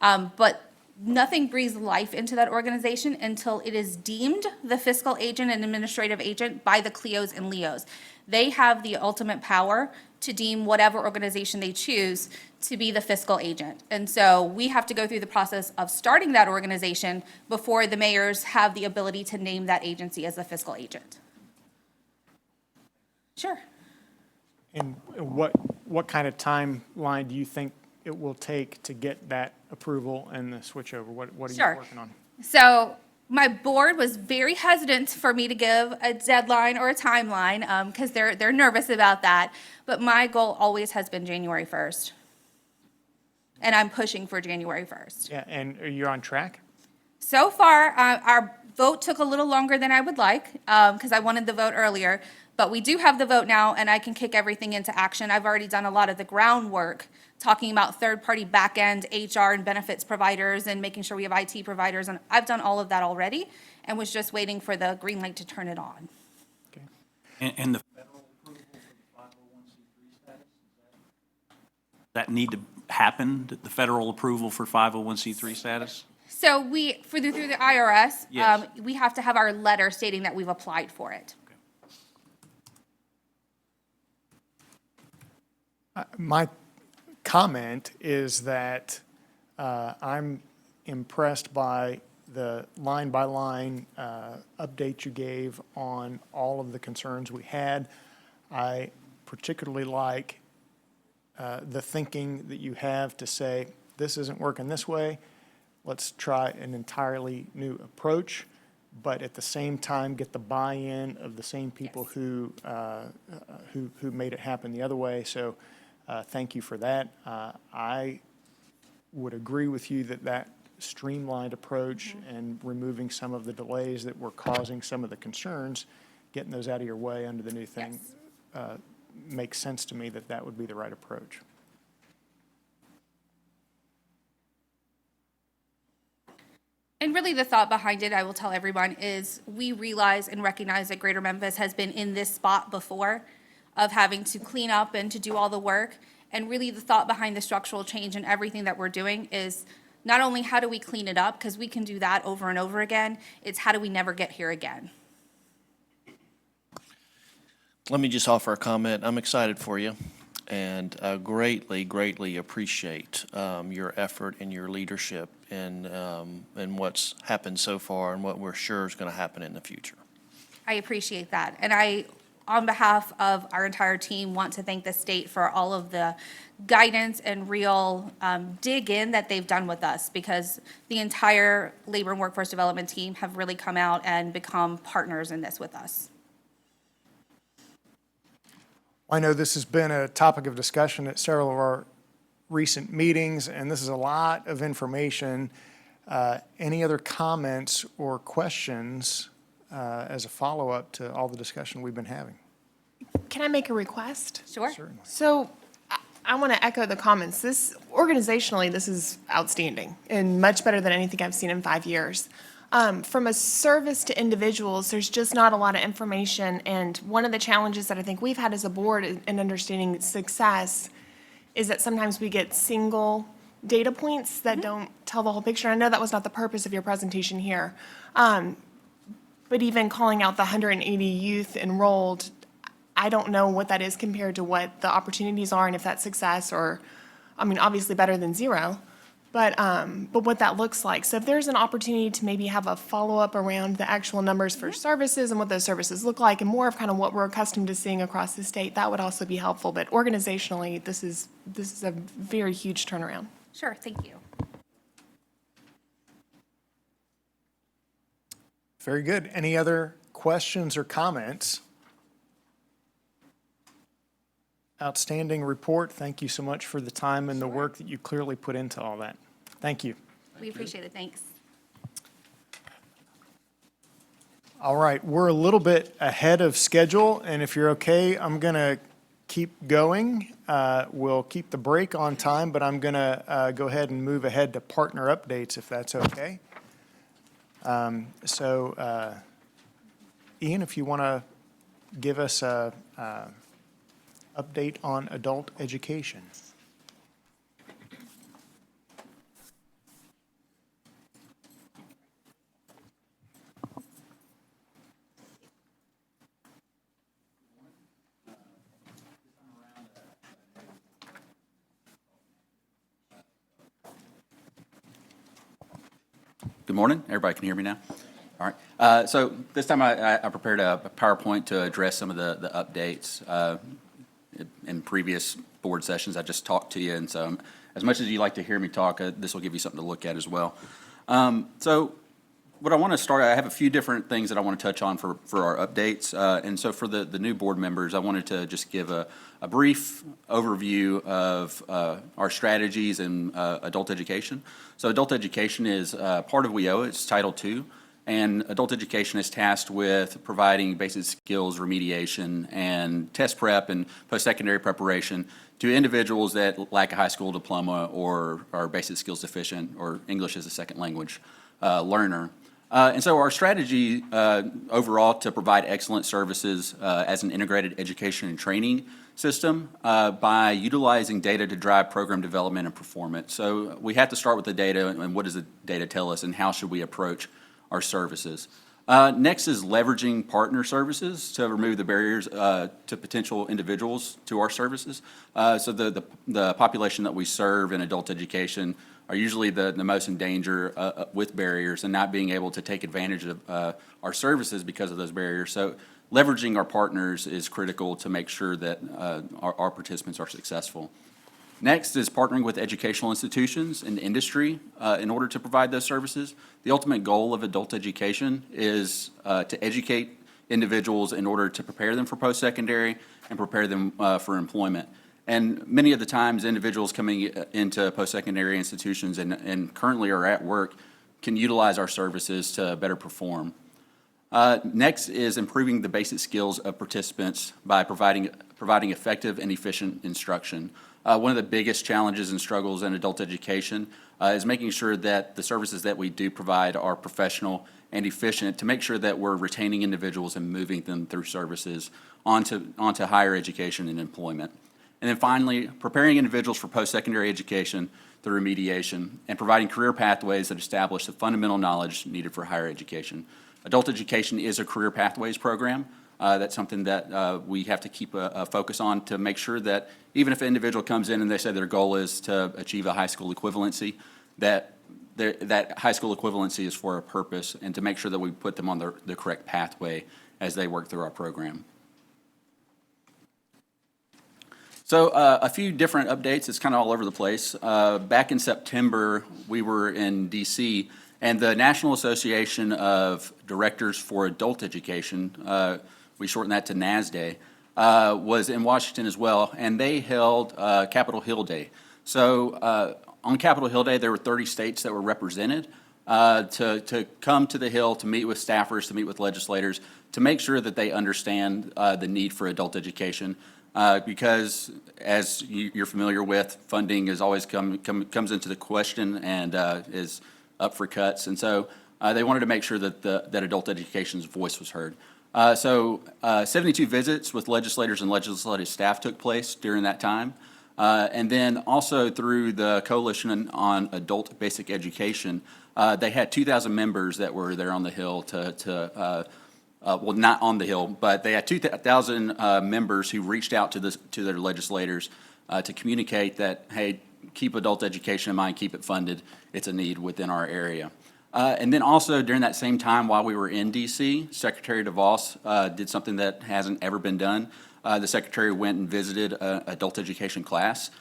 D: But nothing breathes life into that organization until it is deemed the fiscal agent and administrative agent by the CLEOs and LEOs. They have the ultimate power to deem whatever organization they choose to be the fiscal agent. And so we have to go through the process of starting that organization before the mayors have the ability to name that agency as the fiscal agent. Sure.
B: And what kind of timeline do you think it will take to get that approval and the switchover? What are you working on?
D: So my board was very hesitant for me to give a deadline or a timeline because they're nervous about that. But my goal always has been January 1st. And I'm pushing for January 1st.
B: Yeah, and are you on track?
D: So far, our vote took a little longer than I would like because I wanted the vote earlier. But we do have the vote now, and I can kick everything into action. I've already done a lot of the groundwork, talking about third-party back-end HR and benefits providers and making sure we have IT providers. And I've done all of that already and was just waiting for the green light to turn it on.
O: Okay. And the federal approval for the 501c3 status, does that need to happen, the federal approval for 501c3 status?
D: So through the IRS,
O: Yes.
D: we have to have our letter stating that we've applied for it.
B: My comment is that I'm impressed by the line-by-line update you gave on all of the concerns we had. I particularly like the thinking that you have to say, this isn't working this way, let's try an entirely new approach, but at the same time get the buy-in of the same people who made it happen the other way. So thank you for that. I would agree with you that that streamlined approach and removing some of the delays that were causing some of the concerns, getting those out of your way under the new thing, makes sense to me that that would be the right approach.
D: And really the thought behind it, I will tell everyone, is we realize and recognize that Greater Memphis has been in this spot before of having to clean up and to do all the work. And really the thought behind the structural change and everything that we're doing is not only how do we clean it up, because we can do that over and over again, it's how do we never get here again.
G: Let me just offer a comment. I'm excited for you and greatly appreciate your effort and your leadership and what's happened so far and what we're sure is going to happen in the future.
D: I appreciate that. And I, on behalf of our entire team, want to thank the state for all of the guidance and real dig in that they've done with us, because the entire labor and workforce development team have really come out and become partners in this with us.
B: I know this has been a topic of discussion at several of our recent meetings, and this is a lot of information. Any other comments or questions as a follow-up to all the discussion we've been having?
P: Can I make a request?
D: Sure.
B: Certainly.
P: So I want to echo the comments. Organizationally, this is outstanding and much better than anything I've seen in 5 years. From a service to individuals, there's just not a lot of information. And one of the challenges that I think we've had as a board in understanding success is that sometimes we get single data points that don't tell the whole picture. I know that was not the purpose of your presentation here. But even calling out the 180 youth enrolled, I don't know what that is compared to what the opportunities are and if that's success or, I mean, obviously better than zero. But what that looks like. So if there's an opportunity to maybe have a follow-up around the actual numbers for services and what those services look like and more of kind of what we're accustomed to seeing across the state, that would also be helpful. But organizationally, this is a very huge turnaround.
D: Sure, thank you.
B: Very good. Any other questions or comments? Outstanding report. Thank you so much for the time and the work that you clearly put into all that. Thank you.
D: We appreciate it, thanks.
B: All right, we're a little bit ahead of schedule, and if you're okay, I'm going to keep going. We'll keep the break on time, but I'm going to go ahead and move ahead to partner updates, if that's okay. Ian, if you want to give us a update on adult education.
Q: Good morning. Everybody can hear me now? All right. So this time I prepared a PowerPoint to address some of the updates. In previous board sessions, I just talked to you, and so as much as you like to hear me talk, this will give you something to look at as well. So what I want to start, I have a few different things that I want to touch on for our updates. And so for the new board members, I wanted to just give a brief overview of our strategies in adult education. So adult education is part of WIOA. It's Title II. And adult education is tasked with providing basic skills remediation and test prep and post-secondary preparation to individuals that lack a high school diploma or are basic skills deficient or English as a second language learner. And so our strategy overall to provide excellent services as an integrated education and training system by utilizing data to drive program development and performance. So we have to start with the data and what does the data tell us and how should we approach our services. Next is leveraging partner services to remove the barriers to potential individuals to our services. So the population that we serve in adult education are usually the most in danger with barriers and not being able to take advantage of our services because of those barriers. So leveraging our partners is critical to make sure that our participants are successful. Next is partnering with educational institutions and industry in order to provide those services. The ultimate goal of adult education is to educate individuals in order to prepare them for post-secondary and prepare them for employment. And many of the times, individuals coming into post-secondary institutions and currently are at work can utilize our services to better perform. Next is improving the basic skills of participants by providing effective and efficient instruction. One of the biggest challenges and struggles in adult education is making sure that the services that we do provide are professional and efficient to make sure that we're retaining individuals and moving them through services onto higher education and employment. And then finally, preparing individuals for post-secondary education through remediation and providing career pathways that establish the fundamental knowledge needed for higher education. Adult education is a career pathways program. That's something that we have to keep a focus on to make sure that even if an individual comes in and they say their goal is to achieve a high school equivalency, that high school equivalency is for a purpose and to make sure that we put them on the correct pathway as they work through our program. So a few different updates. It's kind of all over the place. Back in September, we were in D.C., and the National Association of Directors for Adult Education, we shorten that to NASDA, was in Washington as well, and they held Capitol Hill Day. So on Capitol Hill Day, there were 30 states that were represented to come to the Hill to meet with staffers, to meet with legislators, to make sure that they understand the need for adult education. Because, as you're familiar with, funding is always comes into the question and is up for cuts, and so they wanted to make sure that that adult education's voice was heard. So 72 visits with legislators and legislative staff took place during that time, and then also through the Coalition on Adult Basic Education, they had 2,000 members that were there on the Hill well, not on the Hill, but they had 2,000 members who reached out to their legislators to communicate that, hey, keep adult education in mind, keep it funded. It's a need within our area. And then also during that same time while we were in D.C., Secretary DeVos did something that hasn't ever been done. The Secretary went and visited an adult education class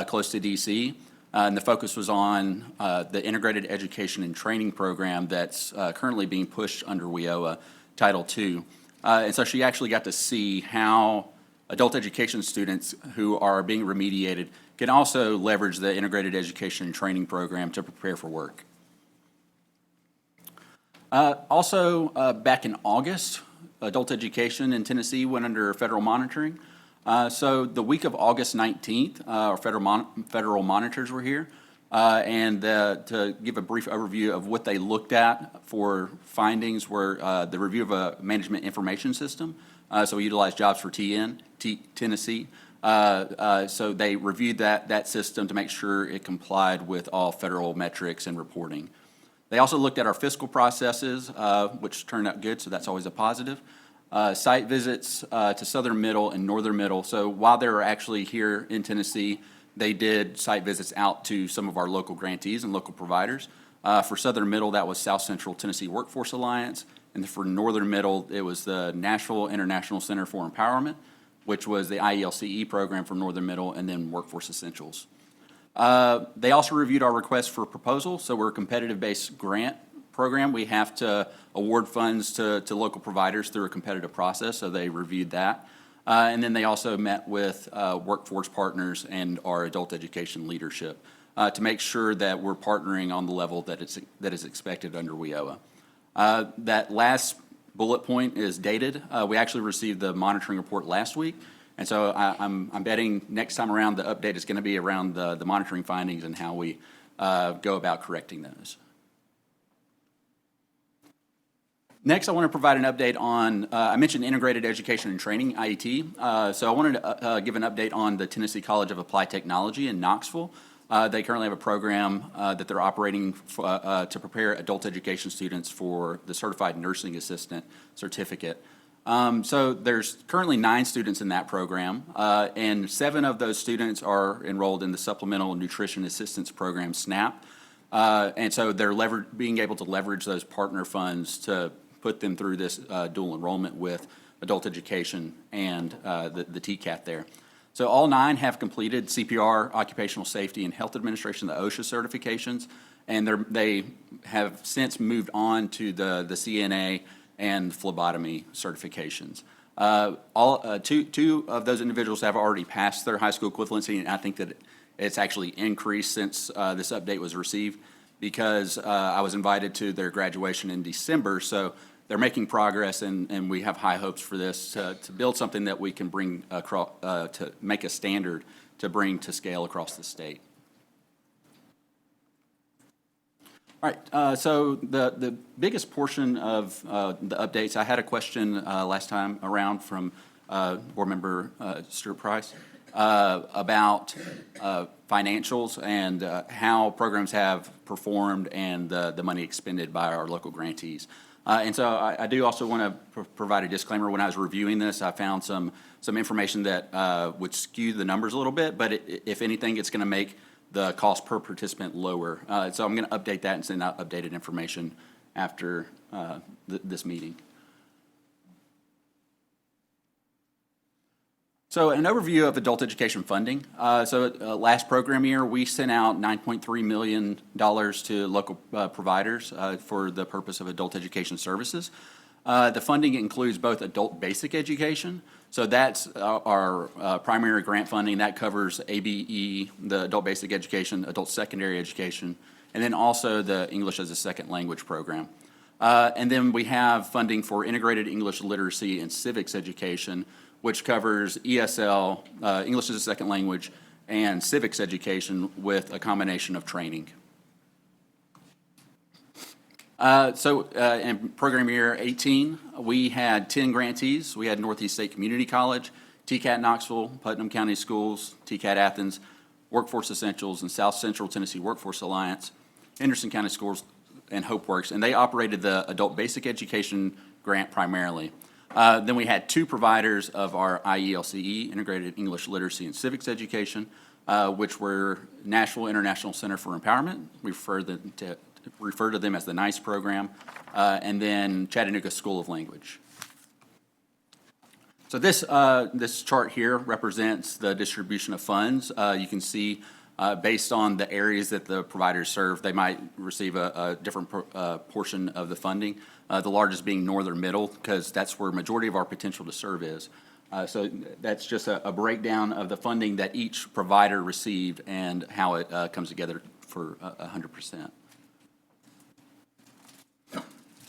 Q: close to D.C., and the focus was on the Integrated Education and Training Program that's currently being pushed under WIOA Title II. And so she actually got to see how adult education students who are being remediated can also leverage the Integrated Education and Training Program to prepare for work. Also, back in August, adult education in Tennessee went under federal monitoring. So the week of August 19th, our federal monitors were here. And to give a brief overview of what they looked at for findings were the review of a management information system. So we utilized Jobs for Tennessee. So they reviewed that system to make sure it complied with all federal metrics and reporting. They also looked at our fiscal processes, which turned out good, so that's always a positive. Site visits to Southern Middle and Northern Middle. So while they were actually here in Tennessee, they did site visits out to some of our local grantees and local providers. For Southern Middle, that was South Central Tennessee Workforce Alliance. And for Northern Middle, it was the Nashville International Center for Empowerment, which was the IELCE program for Northern Middle, and then Workforce Essentials. They also reviewed our request for proposal. So we're a competitive-based grant program. We have to award funds to local providers through a competitive process, so they reviewed that. And then they also met with workforce partners and our adult education leadership to make sure that we're partnering on the level that is expected under WIOA. That last bullet point is dated. We actually received the monitoring report last week, and so I'm betting next time around the update is going to be around the monitoring findings and how we go about correcting those. Next, I want to provide an update on, I mentioned Integrated Education and Training, IET. So I wanted to give an update on the Tennessee College of Applied Technology in Knoxville. They currently have a program that they're operating to prepare adult education students for the Certified Nursing Assistant certificate. So there's currently 9 students in that program, and 7 of those students are enrolled in the Supplemental Nutrition Assistance Program, SNAP. And so they're being able to leverage those partner funds to put them through this dual enrollment with adult education and the TCAT there. So all 9 have completed CPR, Occupational Safety and Health Administration, the OSHA certifications, and they have since moved on to the CNA and phlebotomy certifications. Two of those individuals have already passed their high school equivalency, and I think that it's actually increased since this update was received, because I was invited to their graduation in December, so they're making progress, and we have high hopes for this to build something that we can bring across, to make a standard to bring to scale across the state. All right, so the biggest portion of the updates, I had a question last time around from Board Member Stuart Price about financials and how programs have performed and the money expended by our local grantees. And so I do also want to provide a disclaimer. When I was reviewing this, I found some information that would skew the numbers a little bit, but if anything, it's going to make the cost per participant lower. So I'm going to update that and send out updated information after this meeting. So an overview of adult education funding. Last program year, we sent out $9.3 million to local providers for the purpose of adult education services. The funding includes both adult basic education, so that's our primary grant funding. That covers ABE, the adult basic education, adult secondary education, and then also the English as a second language program. And then we have funding for integrated English literacy and civics education, which covers ESL, English as a second language, and civics education with a combination of training. In program year 18, we had 10 grantees. We had Northeast State Community College, TCAT Knoxville, Putnam County Schools, TCAT Athens, Workforce Essentials, and South Central Tennessee Workforce Alliance, Henderson County Schools, and HopeWorks, and they operated the adult basic education grant primarily. Then we had 2 providers of our IELCE, Integrated English Literacy and Civics Education, which were Nashville International Center for Empowerment. We refer to them as the NICE program, and then Chattanooga School of Language. So this chart here represents the distribution of funds. You can see based on the areas that the providers serve, they might receive a different portion of the funding. The largest being Northern Middle, because that's where majority of our potential to serve is. So that's just a breakdown of the funding that each provider received and how it comes together for 100%.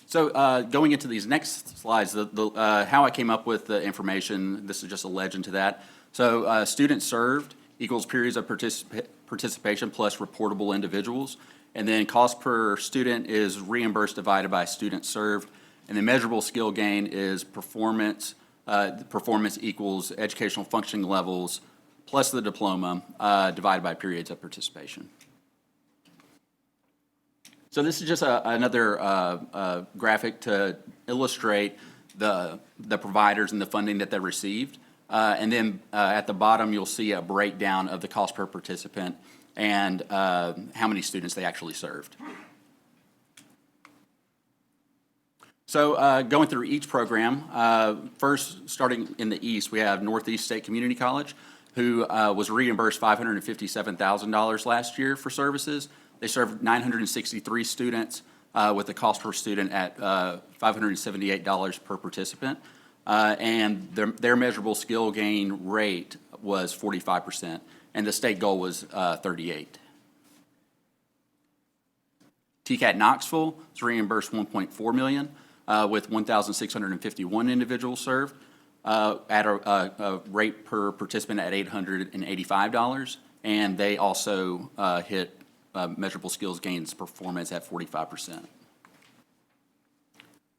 Q: So going into these next slides, how I came up with the information, this is just a legend to that. So students served equals periods of participation plus reportable individuals. And then cost per student is reimbursed divided by students served. And the measurable skill gain is performance. Performance equals educational functioning levels plus the diploma divided by periods of participation. So this is just another graphic to illustrate the providers and the funding that they received. And then at the bottom, you'll see a breakdown of the cost per participant and how many students they actually served. So going through each program, first starting in the east, we have Northeast State Community College, who was reimbursed $557,000 last year for services. They served 963 students with the cost per student at $578 per participant. And their measurable skill gain rate was 45%, and the state goal was 38%. TCAT Knoxville was reimbursed $1.4 million with 1,651 individuals served at a rate per participant at $885, and they also hit measurable skills gains performance at 45%.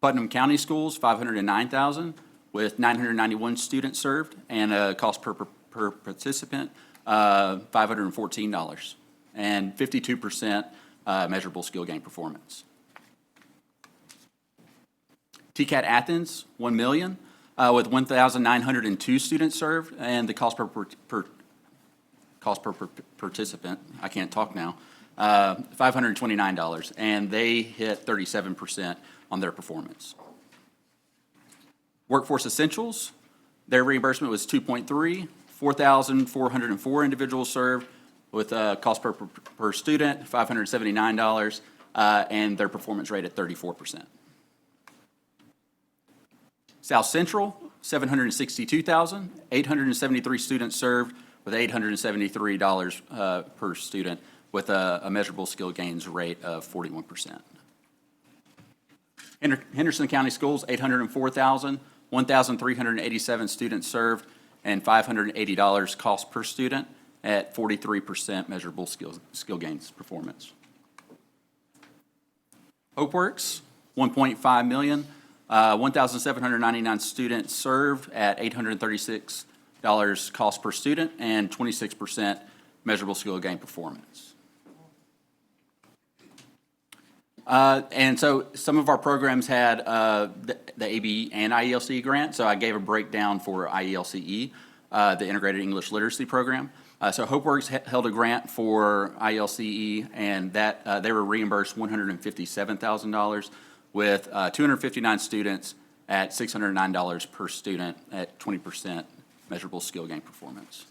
Q: Putnam County Schools, $509,000 with 991 students served, and a cost per participant, $514, and 52% measurable skill gain performance. TCAT Athens, $1 million, with 1,902 students served, and the cost per participant, I can't talk now, $529, and they hit 37% on their performance. Workforce Essentials, their reimbursement was 2.3, 4,404 individuals served with a cost per student, $579, and their performance rate at 34%. South Central $762,873 students served with $873 per student with a measurable skill gains rate of 41%. Henderson County Schools, 804,000, 1,387 students served, and $580 cost per student at 43% measurable skill gains performance. HopeWorks, 1.5 million, 1,799 students served at $836 cost per student and 26% measurable skill gain performance. And so some of our programs had the ABE and IELCE grant, so I gave a breakdown for IELCE, the Integrated English Literacy Program. So HopeWorks held a grant for IELCE, and that they were reimbursed $157,000 with 259 students at $609 per student at 20% measurable skill gain performance.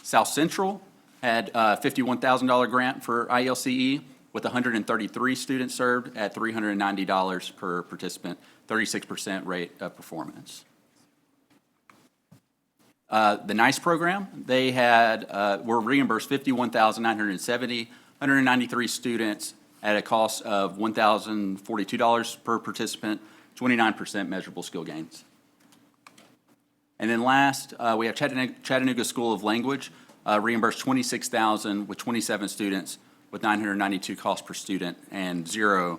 Q: South Central had a $51,000 grant for IELCE with 133 students served at $390 per participant, 36% rate of performance. The NICE program, they had, were reimbursed $51,970, 193 students at a cost of $1,042 per participant, 29% measurable skill gains. And then last, we have Chattanooga School of Language, reimbursed $26,000 with 27 students with 992 costs per student and 0%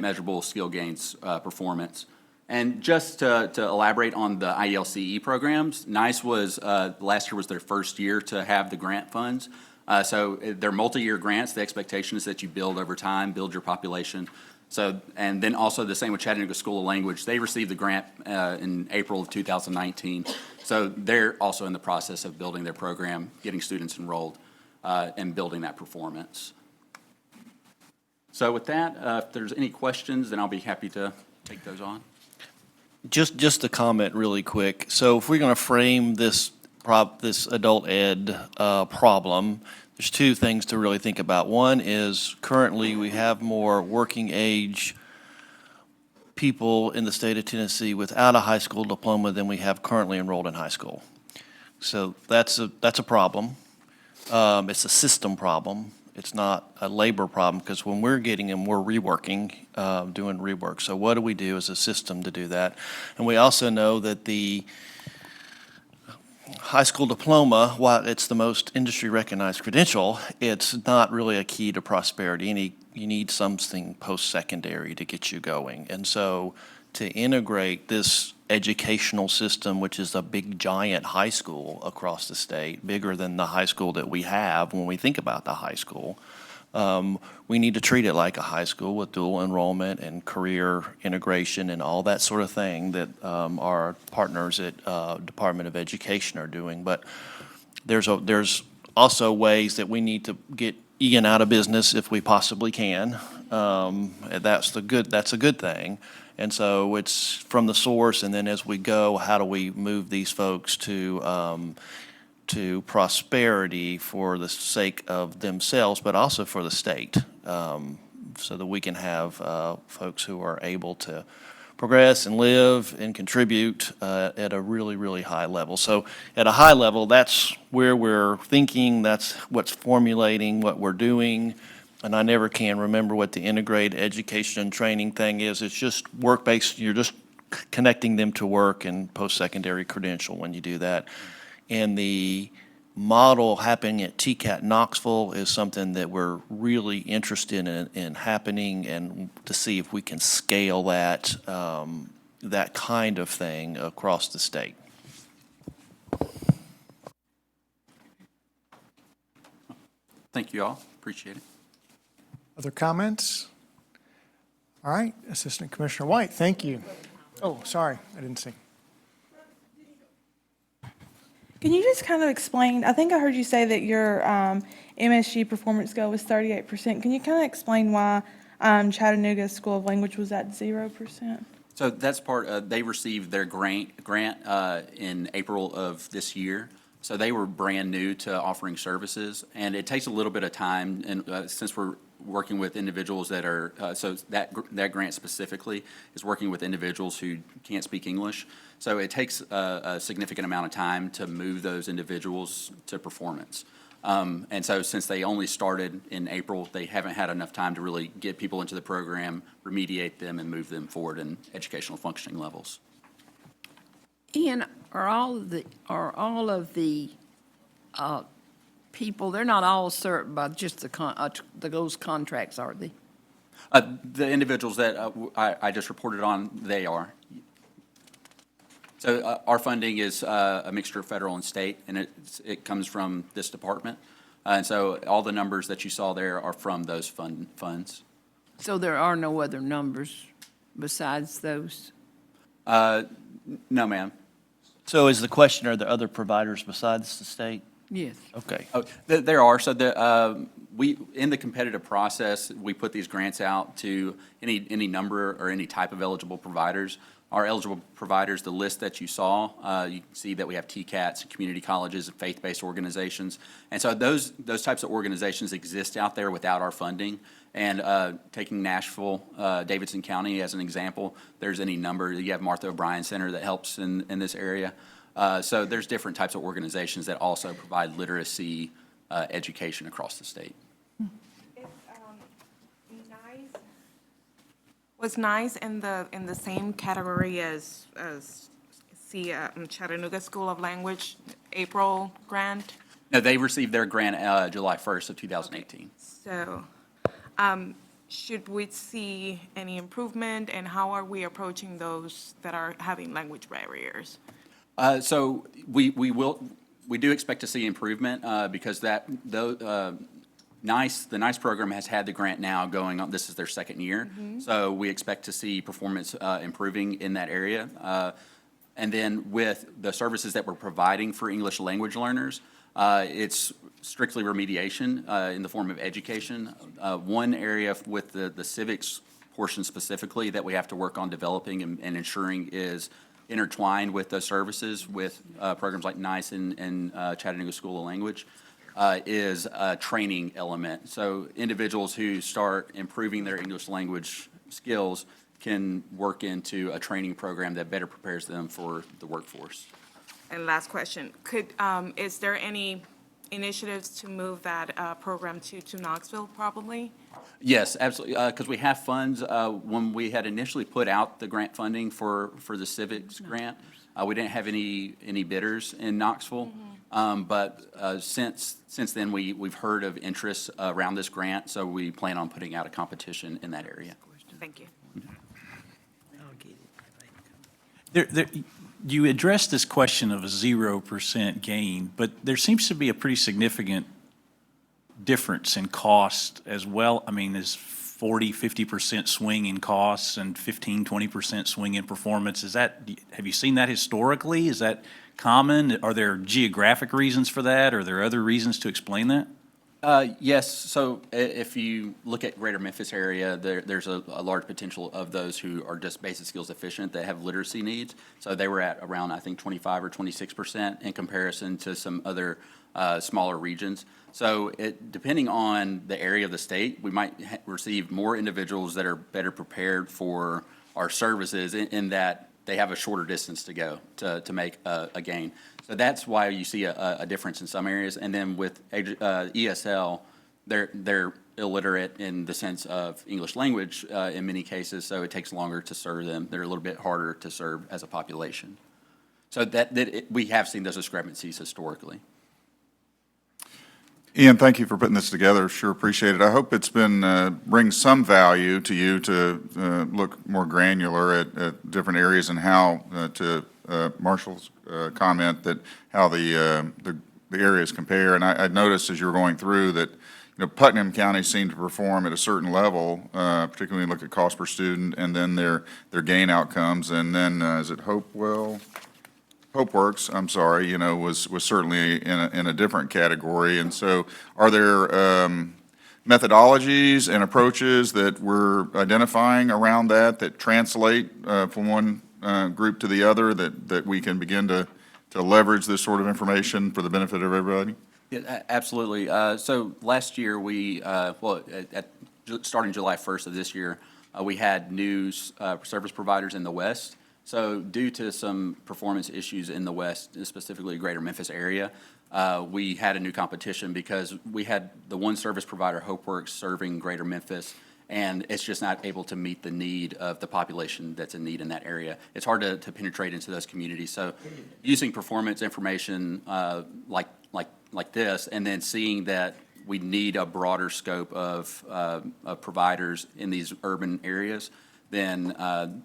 Q: measurable skill gains performance. And just to elaborate on the IELCE programs, NICE was, last year was their first year to have the grant funds. So they're multi-year grants. The expectation is that you build over time, build your population. So, and then also the same with Chattanooga School of Language. They received the grant in April of 2019. So they're also in the process of building their program, getting students enrolled, and building that performance. So with that, if there's any questions, then I'll be happy to take those on.
G: Just a comment really quick. So if we're going to frame this adult ed problem, there's two things to really think about. One is currently we have more working age people in the state of Tennessee without a high school diploma than we have currently enrolled in high school. So that's a problem. It's a system problem. It's not a labor problem, because when we're getting them, we're reworking, doing rework. So what do we do as a system to do that? And we also know that the high school diploma, while it's the most industry recognized credential, it's not really a key to prosperity. You need something post-secondary to get you going. And so to integrate this educational system, which is a big giant high school across the state, bigger than the high school that we have when we think about the high school, we need to treat it like a high school with dual enrollment and career integration and all that sort of thing that our partners at Department of Education are doing. But there's also ways that we need to get Ian out of business if we possibly can. That's a good thing. And so it's from the source, and then as we go, how do we move these folks to prosperity for the sake of themselves, but also for the state, so that we can have folks who are able to progress and live and contribute at a really, really high level. So at a high level, that's where we're thinking, that's what's formulating what we're doing. And I never can remember what the integrated education and training thing is. It's just work-based. You're just connecting them to work and post-secondary credential when you do that. And the model happening at TCAT Knoxville is something that we're really interested in happening, and to see if we can scale that, that kind of thing across the state.
Q: Thank you all. Appreciate it.
B: Other comments? All right, Assistant Commissioner White, thank you. Oh, sorry, I didn't see.
R: Can you just kind of explain, I think I heard you say that your MSG performance goal was 38%. Can you kind of explain why Chattanooga School of Language was at 0%?
Q: So that's part, they received their grant in April of this year. So they were brand new to offering services, and it takes a little bit of time. And since we're working with individuals that are, so that grant specifically is working with individuals who can't speak English. So it takes a significant amount of time to move those individuals to performance. And so since they only started in April, they haven't had enough time to really get people into the program, remediate them, and move them forward in educational functioning levels.
E: Ian, are all of the people, they're not all served by just those contracts, are they?
Q: The individuals that I just reported on, they are. So our funding is a mixture of federal and state, and it comes from this department. And so all the numbers that you saw there are from those funds.
E: So there are no other numbers besides those?
Q: No, ma'am.
G: So is the question, are there other providers besides the state?
E: Yes.
G: Okay.
Q: Oh, there are. So we, in the competitive process, we put these grants out to any number or any type of eligible providers. Our eligible providers, the list that you saw, you can see that we have TCATs, community colleges, and faith-based organizations. And so those types of organizations exist out there without our funding. And taking Nashville, Davidson County as an example, there's any number. You have Martha O'Brien Center that helps in this area. So there's different types of organizations that also provide literacy education across the state.
S: Was NICE in the same category as Chattanooga School of Language April grant?
Q: No, they received their grant July 1st of 2018.
S: So, should we see any improvement, and how are we approaching those that are having language barriers?
Q: So we do expect to see improvement because the NICE program has had the grant now going on. This is their second year.
S: Mm-hmm.
Q: So we expect to see performance improving in that area. And then with the services that we're providing for English language learners, it's strictly remediation in the form of education. One area with the civics portion specifically that we have to work on developing and ensuring is intertwined with those services with programs like NICE and Chattanooga School of Language. Is a training element. So individuals who start improving their English language skills can work into a training program that better prepares them for the workforce.
S: And last question, is there any initiatives to move that program to Knoxville probably?
Q: Yes, absolutely, because we have funds. When we had initially put out the grant funding for the civics grant, we didn't have any bidders in Knoxville. But since then, we've heard of interest around this grant, so we plan on putting out a competition in that area.
S: Thank you.
O: You addressed this question of a 0% gain, but there seems to be a pretty significant difference in cost as well. I mean, there's 40-50% swing in costs and 15-20% swing in performance. Have you seen that historically? Is that common? Are there geographic reasons for that? Are there other reasons to explain that?
Q: Yes. So if you look at greater Memphis area, there's a large potential of those who are just basic skills deficient that have literacy needs. So they were at around, I think, 25 or 26% in comparison to some other smaller regions. So depending on the area of the state, we might receive more individuals that are better prepared for our services in that they have a shorter distance to go to make a gain. So that's why you see a difference in some areas. And then with ESL, they're illiterate in the sense of English language in many cases, so it takes longer to serve them. They're a little bit harder to serve as a population. So we have seen those discrepancies historically.
A: Ian, thank you for putting this together. Sure appreciate it. I hope it's been brings some value to you to look more granular at different areas and how to Marshall's comment that how the areas compare. And I noticed as you were going through that Putnam County seemed to perform at a certain level, particularly when you look at cost per student and then their gain outcomes. And then is it HopeWorks, I'm sorry, was certainly in a different category. And so are there methodologies and approaches that we're identifying around that translate from one group to the other that we can begin to to leverage this sort of information for the benefit of everybody?
Q: Yeah, absolutely. So last year, starting July 1st of this year, we had new service providers in the West. So due to some performance issues in the West, specifically greater Memphis area, we had a new competition because we had the one service provider, HopeWorks, serving greater Memphis, and it's just not able to meet the need of the population that's in need in that area. It's hard to penetrate into those communities. So using performance information like this, and then seeing that we need a broader scope of providers in these urban areas, then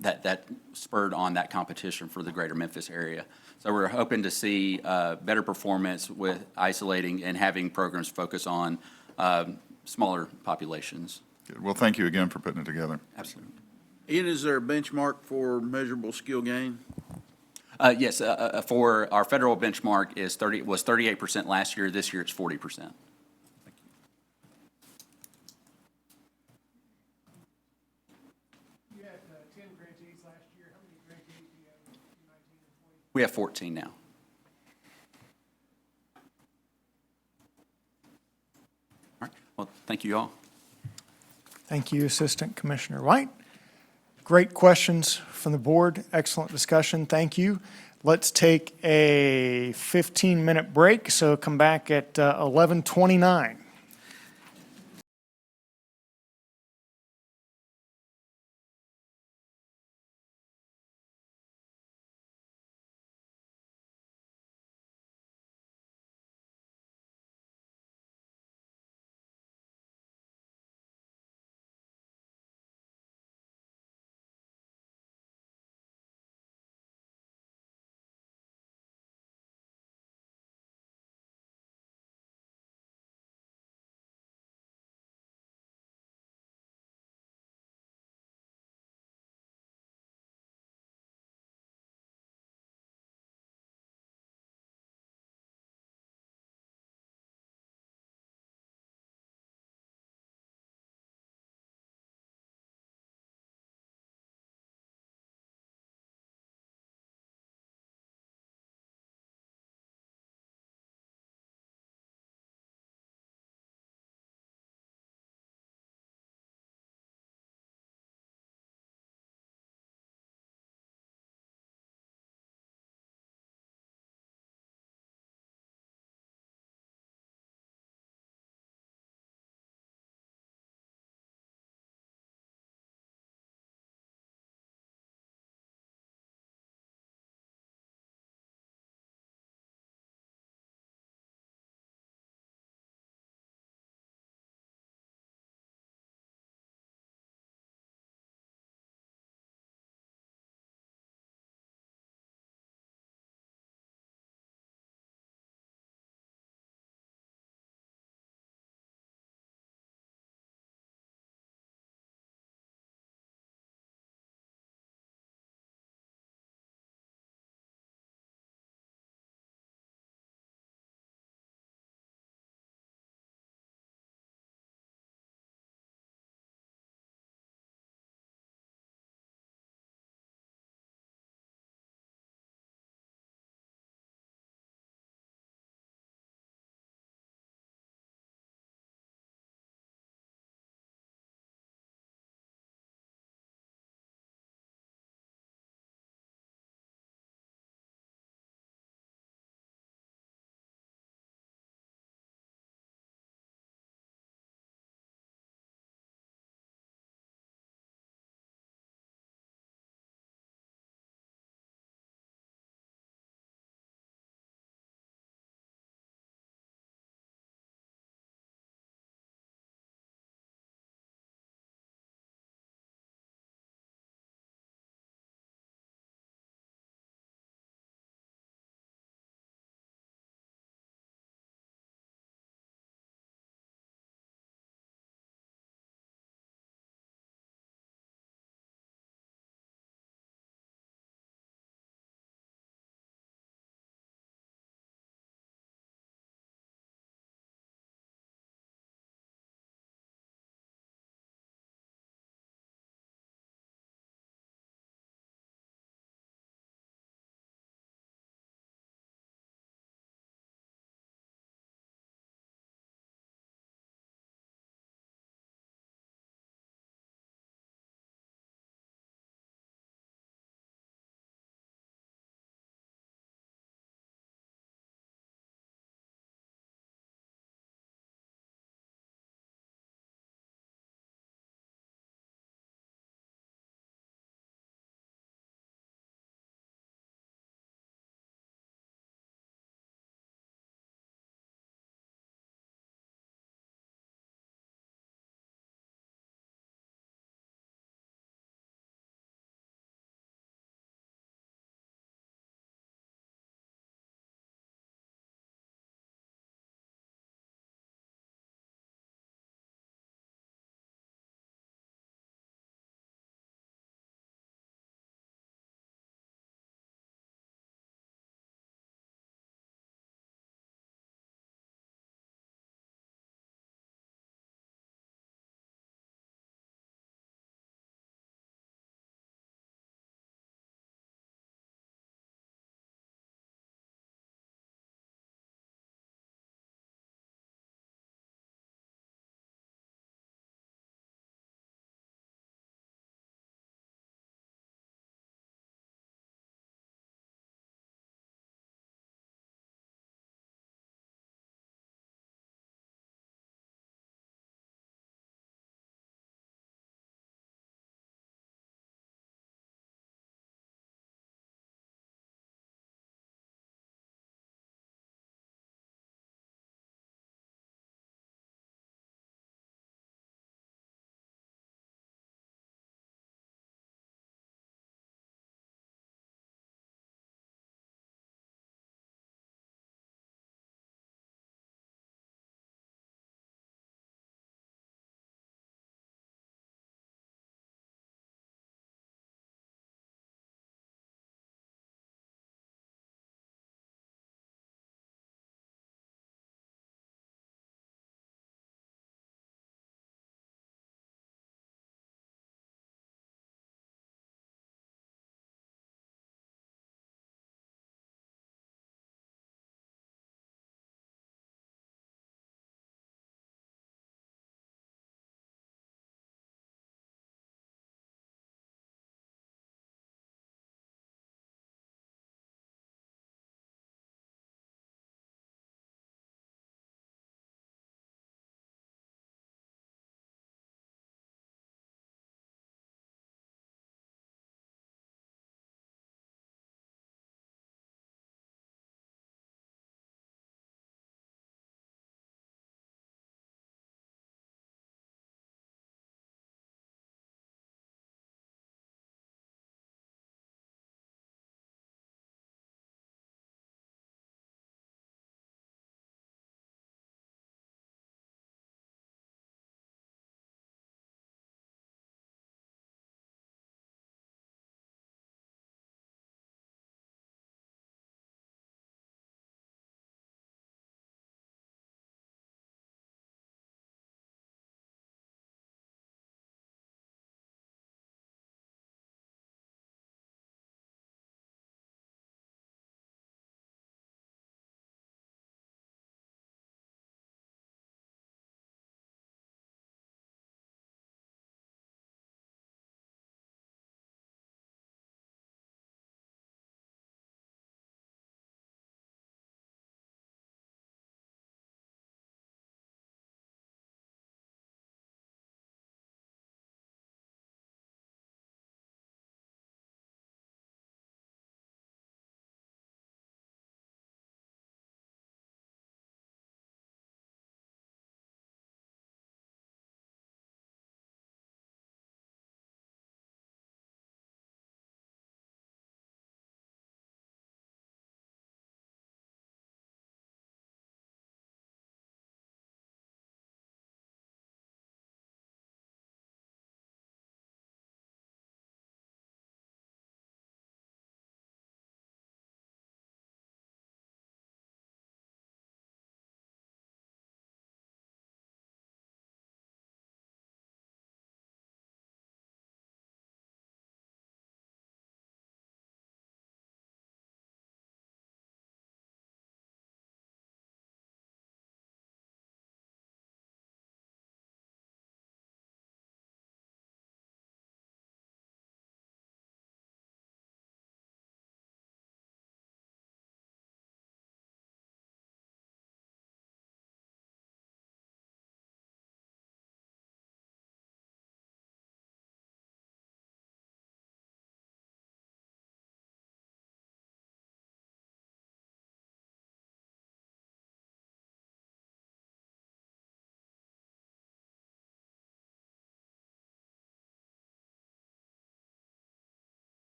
Q: that spurred on that competition for the greater Memphis area. So we're hoping to see better performance with isolating and having programs focus on smaller populations.
A: Good. Well, thank you again for putting it together.
Q: Absolutely.
M: Ian, is there a benchmark for measurable skill gain?
Q: Yes, for our federal benchmark was 38% last year. This year it's 40%.
B: You had 10 grantees last year. How many grantees do you have in 2019 and 2020?
Q: We have 14 now. All right. Well, thank you all.
B: Thank you, Assistant Commissioner White. Great questions from the board. Excellent discussion. Thank you. Let's take a 15-minute break, so come back at 11:29.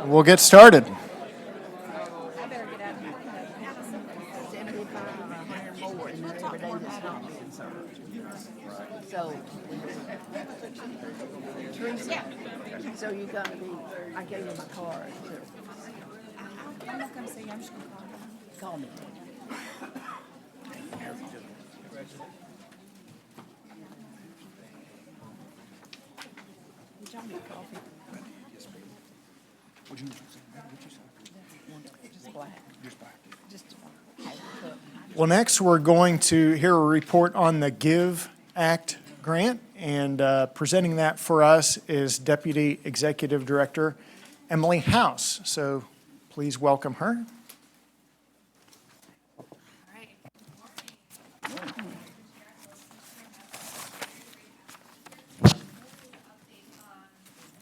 B: We'll get started.
E: So you're gonna be, I gave you my card.
D: I'm not gonna say, I'm just gonna call you.
E: Call me.
B: Well, next, we're going to hear a report on the GIVE Act grant, and presenting that for us is Deputy Executive Director Emily House. So please welcome her.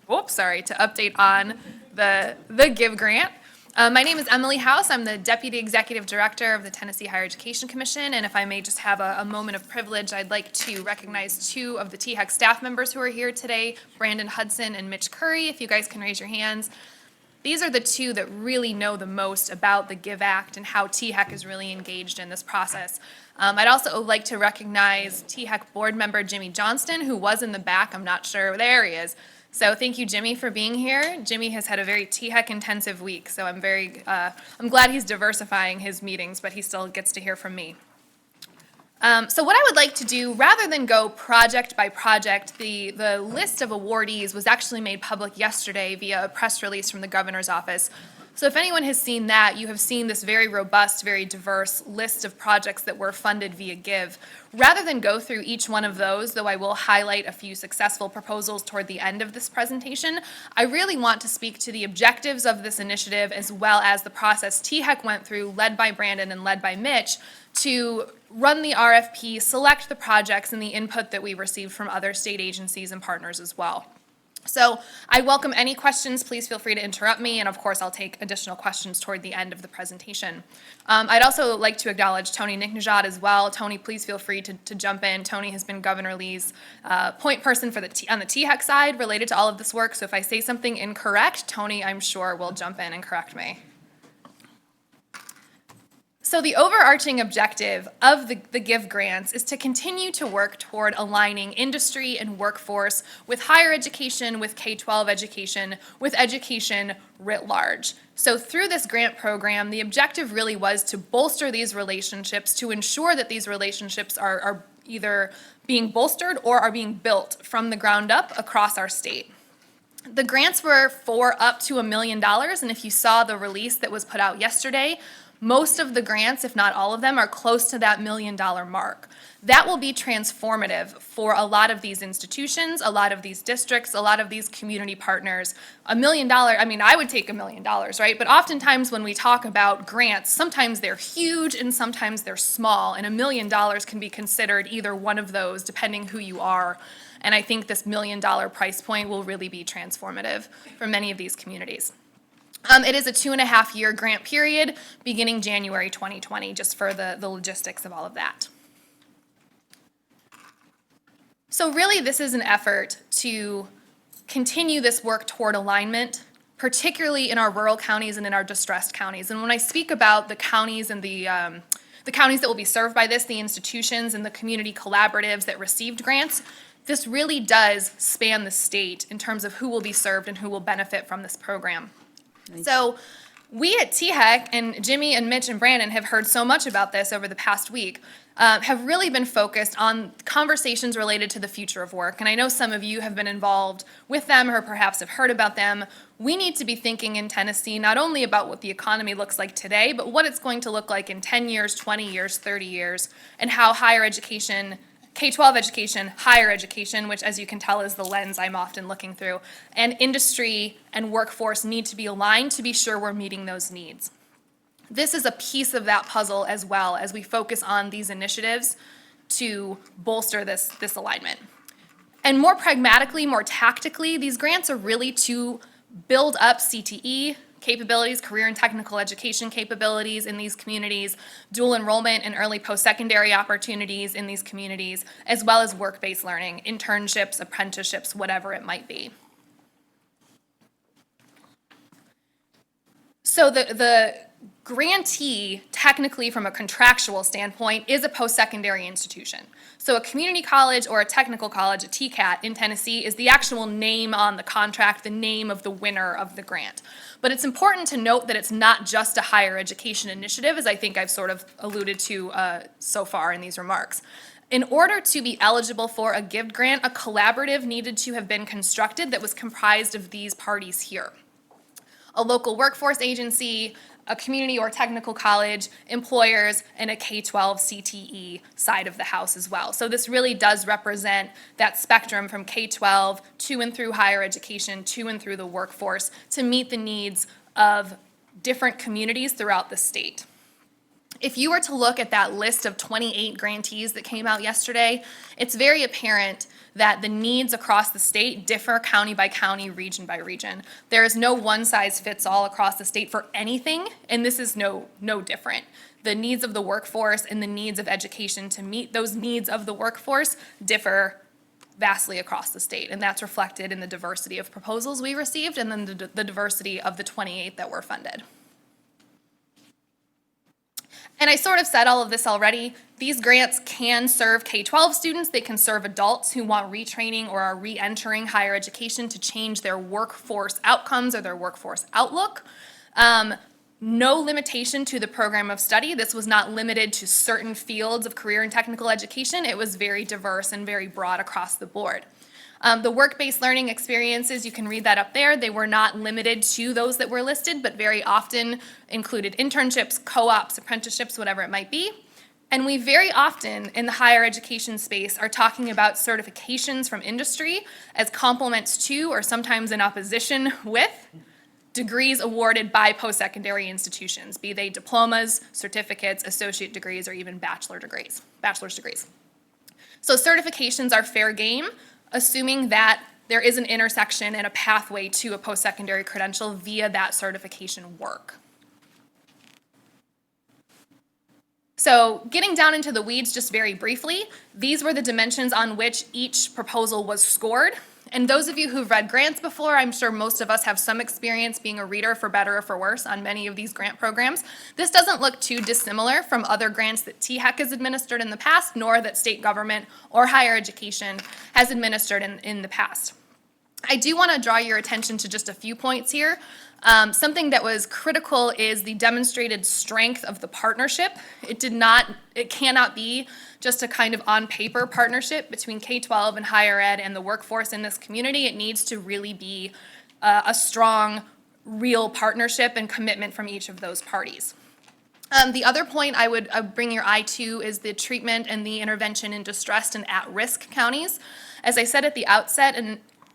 T: Whoops, sorry, to update on the GIVE grant. My name is Emily House. I'm the Deputy Executive Director of the Tennessee Higher Education Commission, and if I may just have a moment of privilege, I'd like to recognize two of the THEC staff members who are here today, Brandon Hudson and Mitch Curry, if you guys can raise your hands. These are the two that really know the most about the GIVE Act and how THEC is really engaged in this process. I'd also like to recognize THEC board member Jimmy Johnston, who was in the back. I'm not sure. There he is. So thank you, Jimmy, for being here. Jimmy has had a very THEC intensive week, so I'm glad he's diversifying his meetings, but he still gets to hear from me. So what I would like to do, rather than go project by project, the list of awardees was actually made public yesterday via a press release from the governor's office. So if anyone has seen that, you have seen this very robust, very diverse list of projects that were funded via GIVE. Rather than go through each one of those, though I will highlight a few successful proposals toward the end of this presentation, I really want to speak to the objectives of this initiative as well as the process THEC went through, led by Brandon and led by Mitch, to run the RFP, select the projects, and the input that we received from other state agencies and partners as well. So I welcome any questions. Please feel free to interrupt me, and of course I'll take additional questions toward the end of the presentation. I'd also like to acknowledge Tony Nicknajad as well. Tony, please feel free to jump in. Tony has been Governor Lee's point person for on the THEC side related to all of this work, so if I say something incorrect, Tony, I'm sure, will jump in and correct me. So the overarching objective of the GIVE grants is to continue to work toward aligning industry and workforce with higher education, with K-12 education, with education writ large. So through this grant program, the objective really was to bolster these relationships, to ensure that these relationships are either being bolstered or are being built from the ground up across our state. The grants were for up to $1 million, and if you saw the release that was put out yesterday, most of the grants, if not all of them, are close to that $1 million mark. That will be transformative for a lot of these institutions, a lot of these districts, a lot of these community partners. $1 million, I mean, I would take $1 million, right? But oftentimes when we talk about grants, sometimes they're huge and sometimes they're small, and $1 million can be considered either one of those, depending who you are. And I think this $1 million price point will really be transformative for many of these communities. It is a 2.5-year grant period beginning January 2020, just for the logistics of all of that. So really, this is an effort to continue this work toward alignment, particularly in our rural counties and in our distressed counties. And when I speak about the counties and the counties that will be served by this, the institutions and the community collaboratives that received grants, this really does span the state in terms of who will be served and who will benefit from this program. So we at THEC, and Jimmy and Mitch and Brandon have heard so much about this over the past week, have really been focused on conversations related to the future of work. And I know some of you have been involved with them or perhaps have heard about them. We need to be thinking in Tennessee not only about what the economy looks like today, but what it's going to look like in 10 years, 20 years, 30 years, and how higher education, K-12 education, higher education, which as you can tell is the lens I'm often looking through, and industry and workforce need to be aligned to be sure we're meeting those needs. This is a piece of that puzzle as well as we focus on these initiatives to bolster this alignment. And more pragmatically, more tactically, these grants are really to build up CTE capabilities, career and technical education capabilities in these communities, dual enrollment and early post-secondary opportunities in these communities, as well as work-based learning, internships, apprenticeships, whatever it might be. So the grantee, technically from a contractual standpoint, is a post-secondary institution. So a community college or a technical college, a TCAT in Tennessee, is the actual name on the contract, the name of the winner of the grant. But it's important to note that it's not just a higher education initiative, as I think I've sort of alluded to so far in these remarks. In order to be eligible for a GIVE grant, a collaborative needed to have been constructed that was comprised of these parties here: a local workforce agency, a community or technical college, employers, and a K-12 CTE side of the house as well. So this really does represent that spectrum from K-12 to and through higher education, to and through the workforce, to meet the needs of different communities throughout the state. If you were to look at that list of 28 grantees that came out yesterday, it's very apparent that the needs across the state differ county by county, region by region. There is no one-size-fits-all across the state for anything, and this is no different. The needs of the workforce and the needs of education to meet those needs of the workforce differ vastly across the state, and that's reflected in the diversity of proposals we received and then the diversity of the 28 that were funded. And I sort of said all of this already. These grants can serve K-12 students. They can serve adults who want retraining or are re-entering higher education to change their workforce outcomes or their workforce outlook. No limitation to the program of study. This was not limited to certain fields of career and technical education. It was very diverse and very broad across the board. The work-based learning experiences, you can read that up there. They were not limited to those that were listed, but very often included internships, co-ops, apprenticeships, whatever it might be. And we very often, in the higher education space, are talking about certifications from industry as complements to, or sometimes in opposition with, degrees awarded by post-secondary institutions, be they diplomas, certificates, associate degrees, or even bachelor's degrees. So certifications are fair game, assuming that there is an intersection and a pathway to a post-secondary credential via that certification work. So getting down into the weeds just very briefly, these were the dimensions on which each proposal was scored. And those of you who've read grants before, I'm sure most of us have some experience being a reader, for better or for worse, on many of these grant programs. This doesn't look too dissimilar from other grants that THEC has administered in the past, nor that state government or higher education has administered in the past. I do want to draw your attention to just a few points here. Something that was critical is the demonstrated strength of the partnership. It cannot be just a kind of on-paper partnership between K-12 and higher ed and the workforce in this community. It needs to really be a strong, real partnership and commitment from each of those parties. The other point I would bring your eye to is the treatment and the intervention in distressed and at-risk counties. As I said at the outset,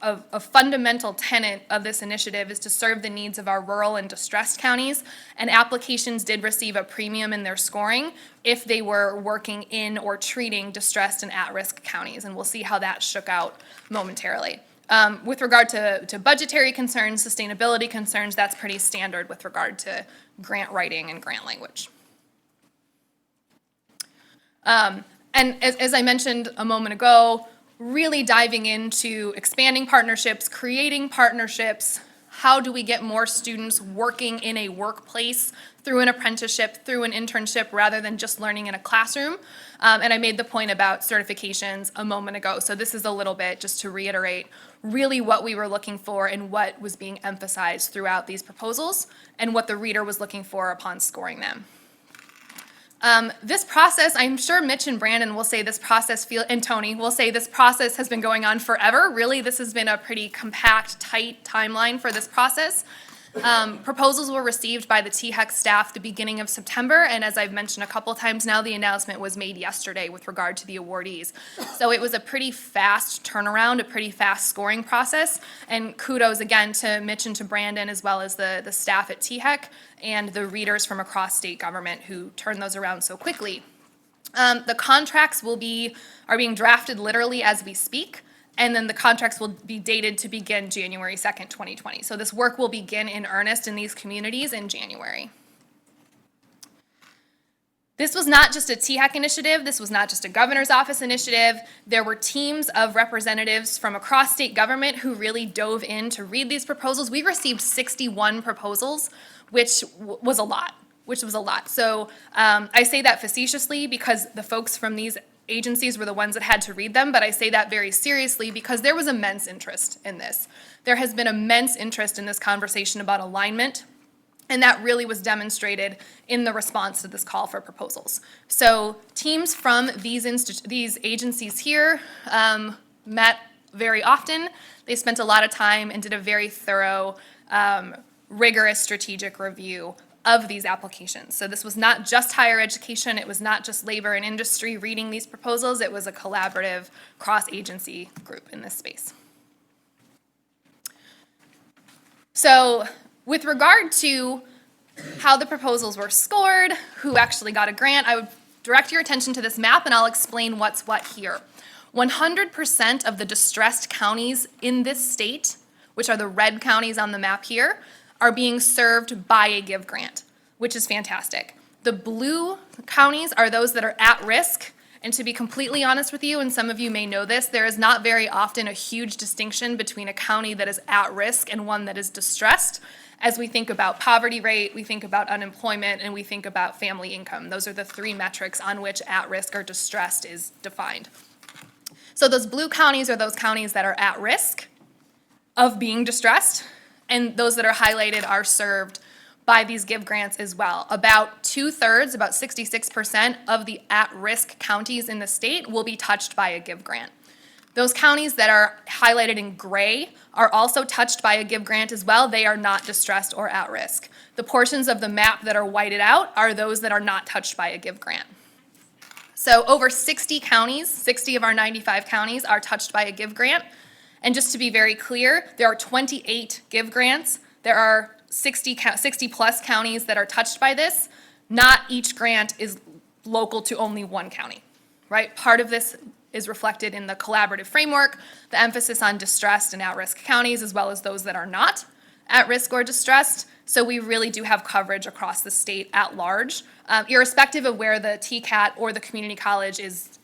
T: a fundamental tenet of this initiative is to serve the needs of our rural and distressed counties, and applications did receive a premium in their scoring if they were working in or treating distressed and at-risk counties, and we'll see how that shook out momentarily. With regard to budgetary concerns, sustainability concerns, that's pretty standard with regard to grant writing and grant language. And as I mentioned a moment ago, really diving into expanding partnerships, creating partnerships. How do we get more students working in a workplace through an apprenticeship, through an internship, rather than just learning in a classroom? And I made the point about certifications a moment ago. So this is a little bit just to reiterate really what we were looking for and what was being emphasized throughout these proposals and what the reader was looking for upon scoring them. This process, I'm sure Mitch and Brandon will say this process, and Tony will say this process has been going on forever. Really, this has been a pretty compact, tight timeline for this process. Proposals were received by the THEC staff the beginning of September, and as I've mentioned a couple times now, the announcement was made yesterday with regard to the awardees. So it was a pretty fast turnaround, a pretty fast scoring process, and kudos again to Mitch and to Brandon, as well as the staff at THEC and the readers from across state government who turned those around so quickly. The contracts are being drafted literally as we speak. And then the contracts will be dated to begin January 2nd, 2020. So this work will begin in earnest in these communities in January. This was not just a THAC initiative. This was not just a governor's office initiative. There were teams of representatives from across state government who really dove in to read these proposals. We received 61 proposals, which was a lot. So I say that facetiously because the folks from these agencies were the ones that had to read them, but I say that very seriously because there was immense interest in this. There has been immense interest in this conversation about alignment, and that really was demonstrated in the response to this call for proposals. So teams from these agencies here met very often. They spent a lot of time and did a very thorough, rigorous strategic review of these applications. So this was not just higher education, it was not just labor and industry reading these proposals, it was a collaborative cross-agency group in this space. So with regard to how the proposals were scored, who actually got a grant, I would direct your attention to this map and I'll explain what's what here. 100% of the distressed counties in this state, which are the red counties on the map here, are being served by a GIVE grant, which is fantastic. The blue counties are those that are at risk, and to be completely honest with you, and some of you may know this, there is not very often a huge distinction between a county that is at risk and one that is distressed. As we think about poverty rate, we think about unemployment, and we think about family income. Those are the three metrics on which at risk or distressed is defined. So those blue counties are those counties that are at risk of being distressed, and those that are highlighted are served by these GIVE grants as well. About 2/3, about 66% of the at-risk counties in the state will be touched by a GIVE grant. Those counties that are highlighted in gray are also touched by a GIVE grant as well. They are not distressed or at risk. The portions of the map that are whited out are those that are not touched by a GIVE grant. So over 60 counties, 60 of our 95 counties are touched by a GIVE grant. And just to be very clear, there are 28 GIVE grants. There are 60 plus counties that are touched by this. Not each grant is local to only one county, right? Part of this is reflected in the collaborative framework, the emphasis on distressed and at-risk counties, as well as those that are not at risk or distressed. So we really do have coverage across the state at large, irrespective of where the TCAT or the community college is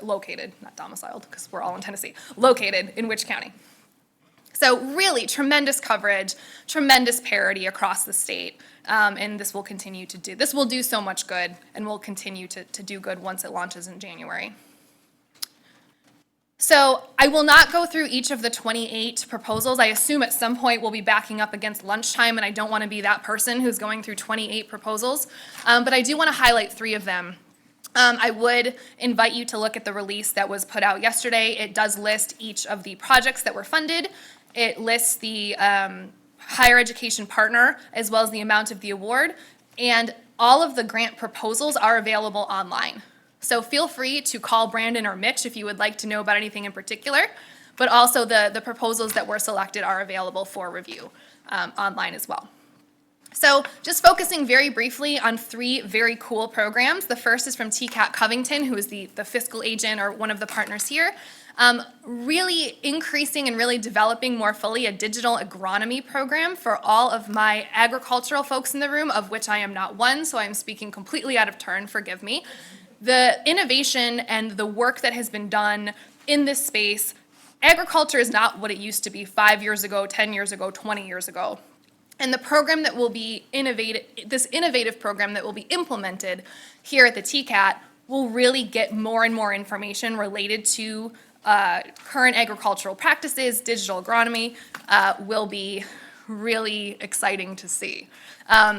T: located, not domiciled, because we're all in Tennessee, located in which county. So really tremendous coverage, tremendous parity across the state, and this will continue to do, this will do so much good and will continue to do good once it launches in January. So I will not go through each of the 28 proposals. I assume at some point we'll be backing up against lunchtime, and I don't want to be that person who's going through 28 proposals, but I do want to highlight 3 of them. I would invite you to look at the release that was put out yesterday. It does list each of the projects that were funded. It lists the higher education partner as well as the amount of the award, and all of the grant proposals are available online. So feel free to call Brandon or Mitch if you would like to know about anything in particular, but also the proposals that were selected are available for review online as well. So just focusing very briefly on 3 very cool programs. The first is from TCAT Covington, who is the fiscal agent or one of the partners here. Really increasing and really developing more fully a digital agronomy program for all of my agricultural folks in the room, of which I am not one, so I'm speaking completely out of turn, forgive me. The innovation and the work that has been done in this space, agriculture is not what it used to be 5 years ago, 10 years ago, 20 years ago. And the program that will be this innovative program that will be implemented here at the TCAT will really get more and more information related to current agricultural practices. Digital agronomy will be really exciting to see.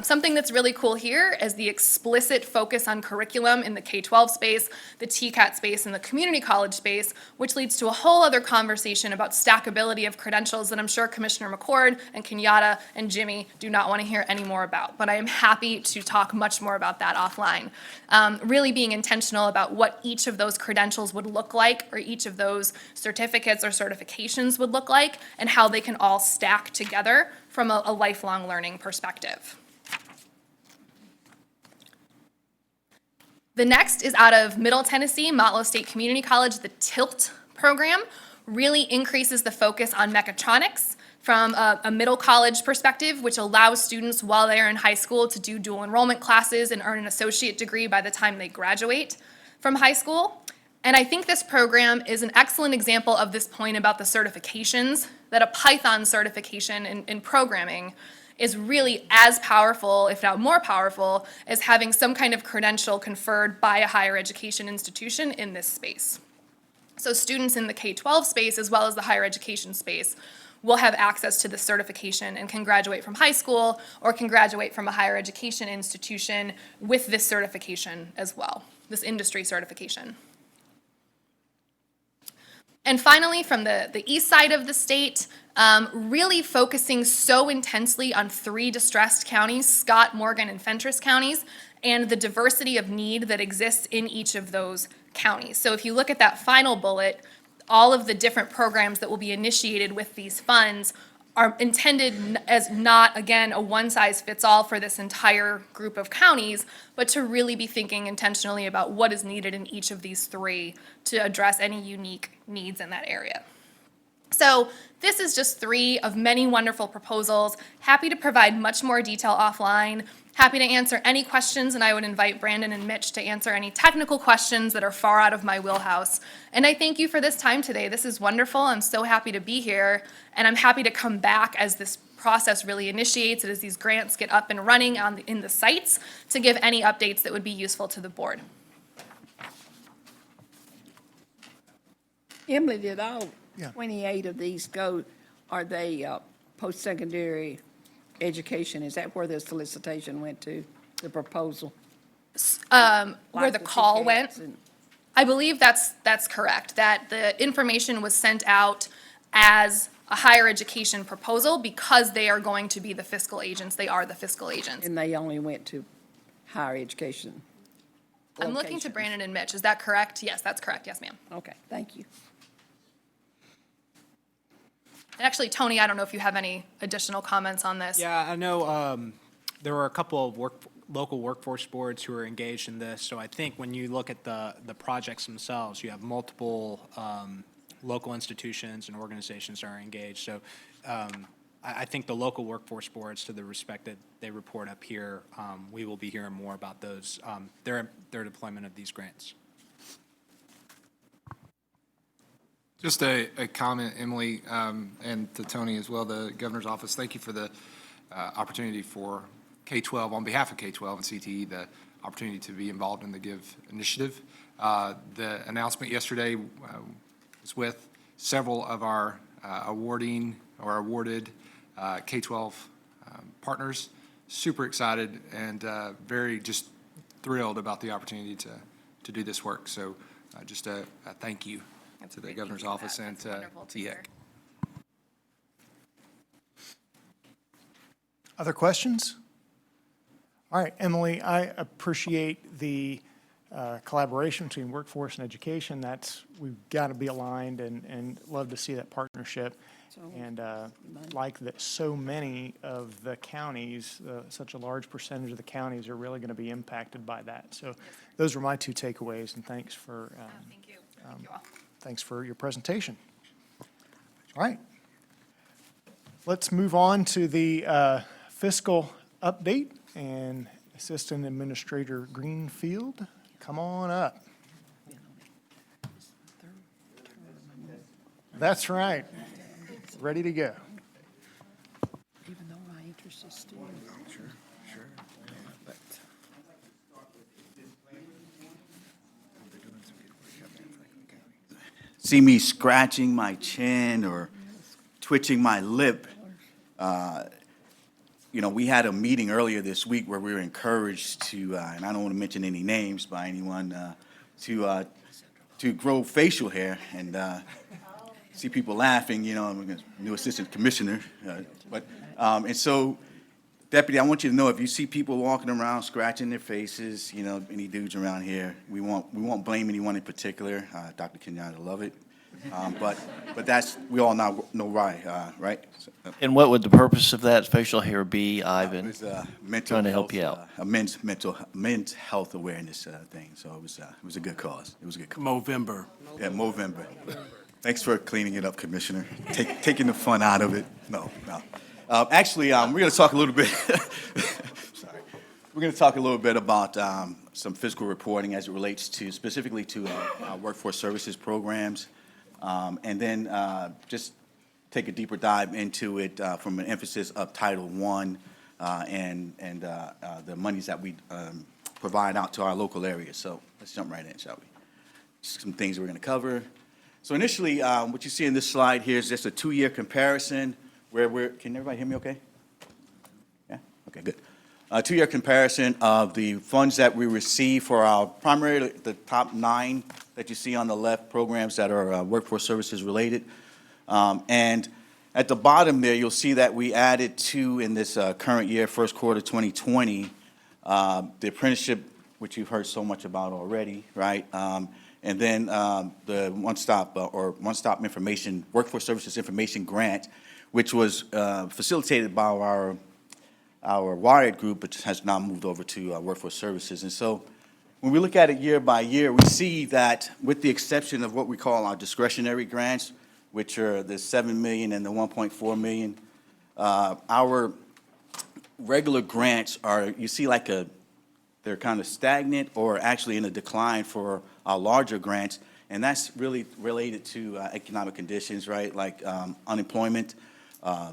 T: Something that's really cool here is the explicit focus on curriculum in the K-12 space, the TCAT space, and the community college space, which leads to a whole other conversation about stackability of credentials that I'm sure Commissioner McCord and Kenyatta and Jimmy do not want to hear any more about. But I am happy to talk much more about that offline. Really being intentional about what each of those credentials would look like, or each of those certificates or certifications would look like, and how they can all stack together from a lifelong learning perspective. The next is out of Middle Tennessee, Motlow State Community College. The TILT program really increases the focus on mechatronics, from a middle college perspective, which allows students while they're in high school to do dual enrollment classes and earn an associate degree by the time they graduate from high school. And I think this program is an excellent example of this point about the certifications, that a Python certification in programming is really as powerful, if not more powerful, as having some kind of credential conferred by a higher education institution in this space. So students in the K-12 space, as well as the higher education space, will have access to this certification and can graduate from high school or can graduate from a higher education institution with this certification as well, this industry certification. And finally, from the east side of the state, really focusing so intensely on 3 distressed counties, Scott, Morgan, and Fentress counties, and the diversity of need that exists in each of those counties. So if you look at that final bullet, all of the different programs that will be initiated with these funds are intended as not, again, a one-size-fits-all for this entire group of counties, but to really be thinking intentionally about what is needed in each of these 3 to address any unique needs in that area. So this is just 3 of many wonderful proposals. Happy to provide much more detail offline. Happy to answer any questions, and I would invite Brandon and Mitch to answer any technical questions that are far out of my wheelhouse. And I thank you for this time today. This is wonderful. I'm so happy to be here, and I'm happy to come back as this process really initiates and as these grants get up and running in the sites to give any updates that would be useful to the board.
E: Emily, did all 28 of these go, are they post-secondary education? Is that where the solicitation went to, the proposal?
T: Where the call went? I believe that's correct, that the information was sent out as a higher education proposal because they are going to be the fiscal agents. They are the fiscal agents.
E: And they only went to higher education?
T: I'm looking to Brandon and Mitch. Is that correct? Yes, that's correct. Yes, ma'am.
E: Okay, thank you.
T: And actually, Tony, I don't know if you have any additional comments on this.
F: Yeah, I know there were a couple of local workforce boards who are engaged in this. So I think when you look at the projects themselves, you have multiple local institutions and organizations that are engaged. So I think the local workforce boards, to the respect that they report up here, we will be hearing more about those, their deployment of these grants.
U: Just a comment, Emily, and to Tony as well, the governor's office. Thank you for the opportunity for K-12, on behalf of K-12 and CTE, the opportunity to be involved in the GIVE initiative. The announcement yesterday was with several of our awarded K-12 partners. Super excited and very just thrilled about the opportunity to do this work. So just a thank you to the governor's office and to TEC.
B: Other questions? All right, Emily, I appreciate the collaboration between workforce and education. We've got to be aligned and love to see that partnership. And like that so many of the counties, such a large percentage of the counties are really going to be impacted by that. So those were my 2 takeaways, and thanks for
T: thank you. Thank you all.
B: Thanks for your presentation. All right. Let's move on to the fiscal update, and Assistant Administrator Greenfield, come on up. That's right. Ready to go.
E: Even though my interest is still. Sure. But
V: see me scratching my chin or twitching my lip. We had a meeting earlier this week where we were encouraged to, and I don't want to mention any names by anyone, to grow facial hair and see people laughing. I'm a new assistant commissioner, and so, Deputy, I want you to know if you see people walking around scratching their faces, any dudes around here, we won't blame anyone in particular. Dr. Kenyatta love it. But that's, we all know why, right?
G: And what would the purpose of that facial hair be, Ivan?
V: It was mental
G: Trying to
V: health,
G: help you out.
V: A men's health awareness thing. So it was a good cause. It was a good cause.
H: Movember.
V: Yeah, Movember. Thanks for cleaning it up, Commissioner. Taking the fun out of it. No. Actually, we're going to talk a little bit, sorry. We're going to talk a little bit about some fiscal reporting as it relates to, specifically to our workforce services programs. And then just take a deeper dive into it from an emphasis of Title I and the monies that we provide out to our local areas. So let's jump right in, shall we? Some things we're going to cover. So initially, what you see in this slide here is just a two-year comparison where can everybody hear me okay? Yeah? Okay, good. A two-year comparison of the funds that we receive for our primarily the top 9 that you see on the left, programs that are workforce services related. And at the bottom there, you'll see that we added 2 in this current year, first quarter 2020, the apprenticeship, which you've heard so much about already, right? And then the one-stop information, workforce services information grant, which was facilitated by our Wired group, which has now moved over to workforce services. And so when we look at it year by year, we see that with the exception of what we call our discretionary grants, which are the $7 million and the $1.4 million, our regular grants are, you see like they're kind of stagnant or actually in a decline for our larger grants, and that's really related to economic conditions, right? Like unemployment,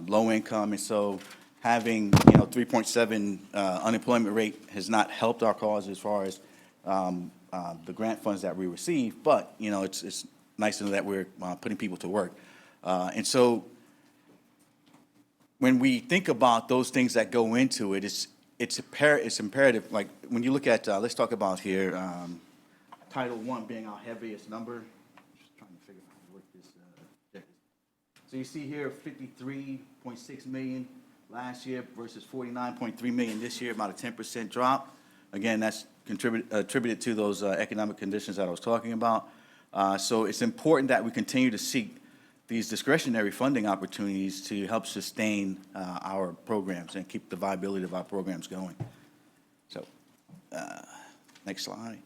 V: low income, and so having 3.7 unemployment rate has not helped our cause as far as the grant funds that we receive. But it's nice to know that we're putting people to work, and so when we think about those things that go into it, it's imperative. Like when you look at, let's talk about here, Title I being our heaviest number. Just trying to figure out how to work this. So you see here, 53.6 million last year versus 49.3 million this year, about a 10% drop. Again, that's attributed to those economic conditions that I was talking about. So it's important that we continue to seek these discretionary funding opportunities to help sustain our programs and keep the viability of our programs going. So, next slide.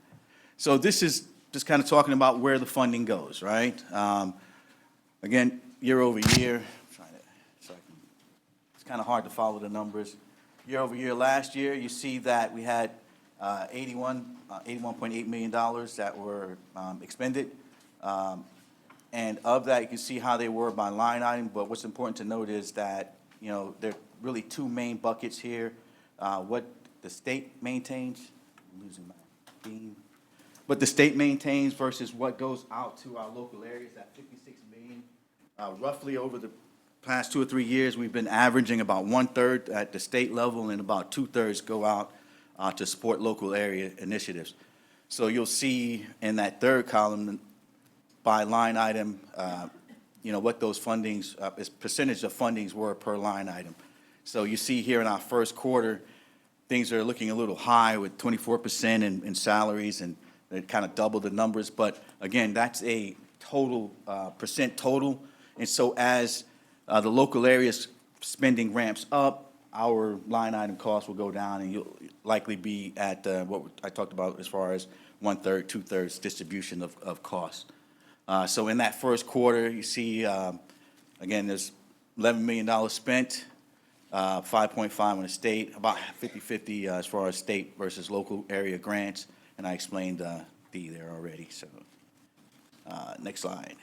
V: So this is just kind of talking about where the funding goes, right? Again, year over year, it's kind of hard to follow the numbers. Year over year, last year, you see that we had $81.8 million that were expended. And of that, you can see how they were by line item. But what's important to note is that, there are really 2 main buckets here. What the state maintains, I'm losing my theme. What the state maintains versus what goes out to our local areas, that 56 million. Roughly over the past 2 or 3 years, we've been averaging about 1/3 at the state level and about 2/3 go out to support local area initiatives. So you'll see in that third column, by line item, what those fundings, percentage of fundings were per line item. So you see here in our first quarter, things are looking a little high with 24% in salaries, and it kind of doubled the numbers. But again, that's a total, percent total. And so as the local areas spending ramps up, our line item costs will go down, and you'll likely be at what I talked about as far as 1/3, 2/3 distribution of costs. So in that first quarter, you see, again, there's $11 million spent, 5.5 on the state, about 50-50 as far as state versus local area grants, and I explained D there already. So next slide.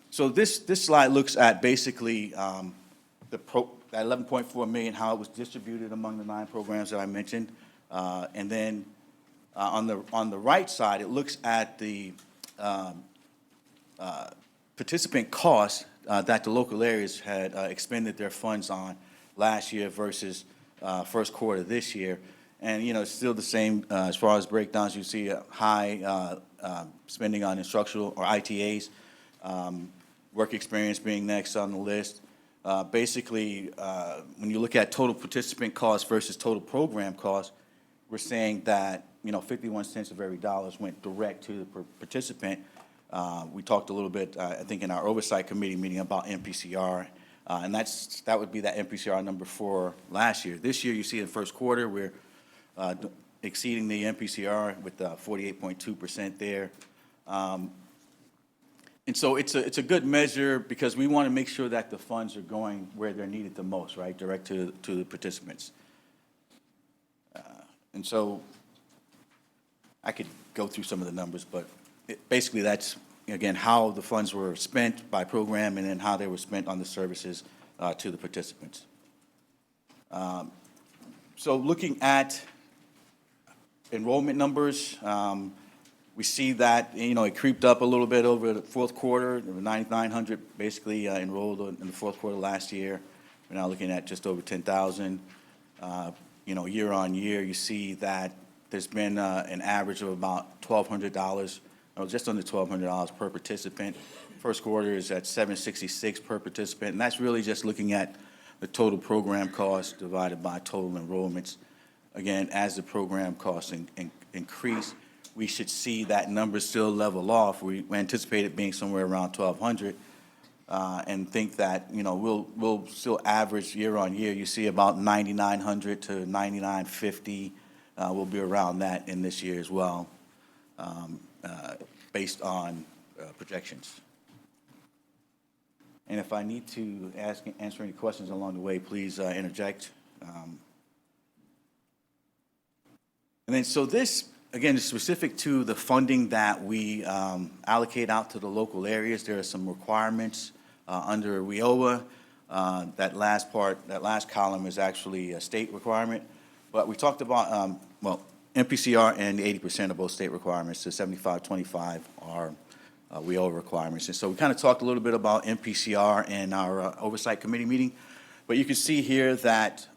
V: So this slide looks at basically that 11.4 million, how it was distributed among the 9 programs that I mentioned, and then on the right side, it looks at the participant costs that the local areas had expended their funds on last year versus first quarter this year. And, it's still the same as far as breakdowns. You see a high spending on instructional or ITAs, work experience being next on the list. Basically, when you look at total participant costs versus total program costs, we're saying that, 51 cents of every dollar went direct to the participant. We talked a little bit, I think, in our oversight committee meeting about MPCR, and that would be that MPCR number for last year. This year, you see in the first quarter, we're exceeding the MPCR with 48.2% there. And so it's a good measure because we want to make sure that the funds are going where they're needed the most, right, direct to the participants. And so I could go through some of the numbers, but basically that's, again, how the funds were spent by program and then how they were spent on the services to the participants. So looking at enrollment numbers, we see that, it creeped up a little bit over the fourth quarter. There were 9,900 basically enrolled in the fourth quarter last year. We're now looking at just over 10,000. Year on year, you see that there's been an average of about $1,200, or just under $1,200 per participant. First quarter is at $766 per participant, and that's really just looking at the total program cost divided by total enrollments. Again, as the program costs increase, we should see that number still level off. We anticipate it being somewhere around 1,200, and think that, we'll still average year on year. You see about 9,900 to 9,950. We'll be around that in this year as well, based on projections. And if I need to answer any questions along the way, please interject. And then, so this, again, is specific to the funding that we allocate out to the local areas. There are some requirements under WIOA. That last column is actually a state requirement. But we talked about, MPCR and 80% of both state requirements, so 75-25 are WIOA requirements. And so we kind of talked a little bit about MPCR in our oversight committee meeting. But you can see here that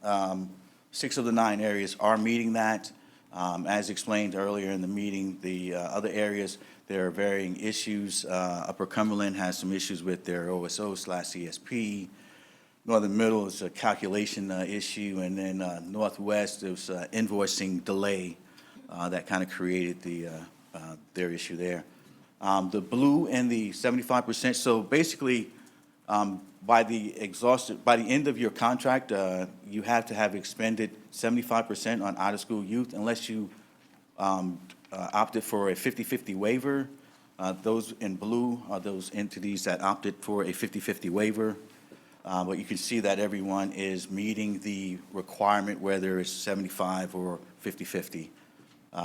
V: 6 of the 9 areas are meeting that. As explained earlier in the meeting, the other areas, there are varying issues. Upper Cumberland has some issues with their OSO/CSP. Northern Middle is a calculation issue, and then Northwest is invoicing delay that kind of created their issue there. The blue and the 75%, so basically by the end of your contract, you have to have expended 75% on out-of-school youth unless you opted for a 50-50 waiver. Those in blue are those entities that opted for a 50-50 waiver. But you can see that everyone is meeting the requirement, whether it's 75 or 50-50.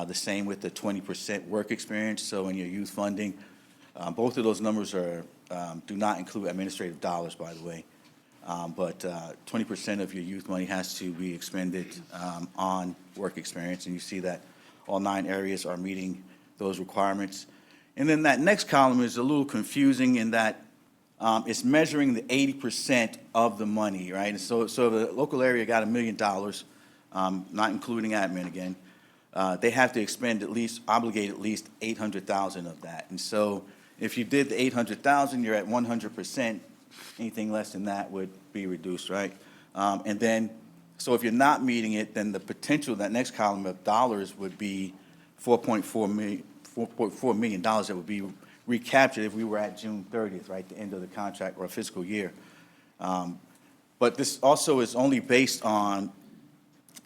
V: The same with the 20% work experience. So in your youth funding, both of those numbers do not include administrative dollars, by the way. But 20% of your youth money has to be expended on work experience, and you see that all 9 areas are meeting those requirements. And then that next column is a little confusing in that it's measuring the 80% of the money, right? And so the local area got $1 million, not including admin again. They have to obligate at least 800,000 of that. And so if you did the 800,000, you're at 100%. Anything less than that would be reduced, right? And then, so if you're not meeting it, then the potential, that next column of dollars would be $4.4 million that would be recaptured if we were at June 30th, right, the end of the contract or fiscal year. But this also is only based on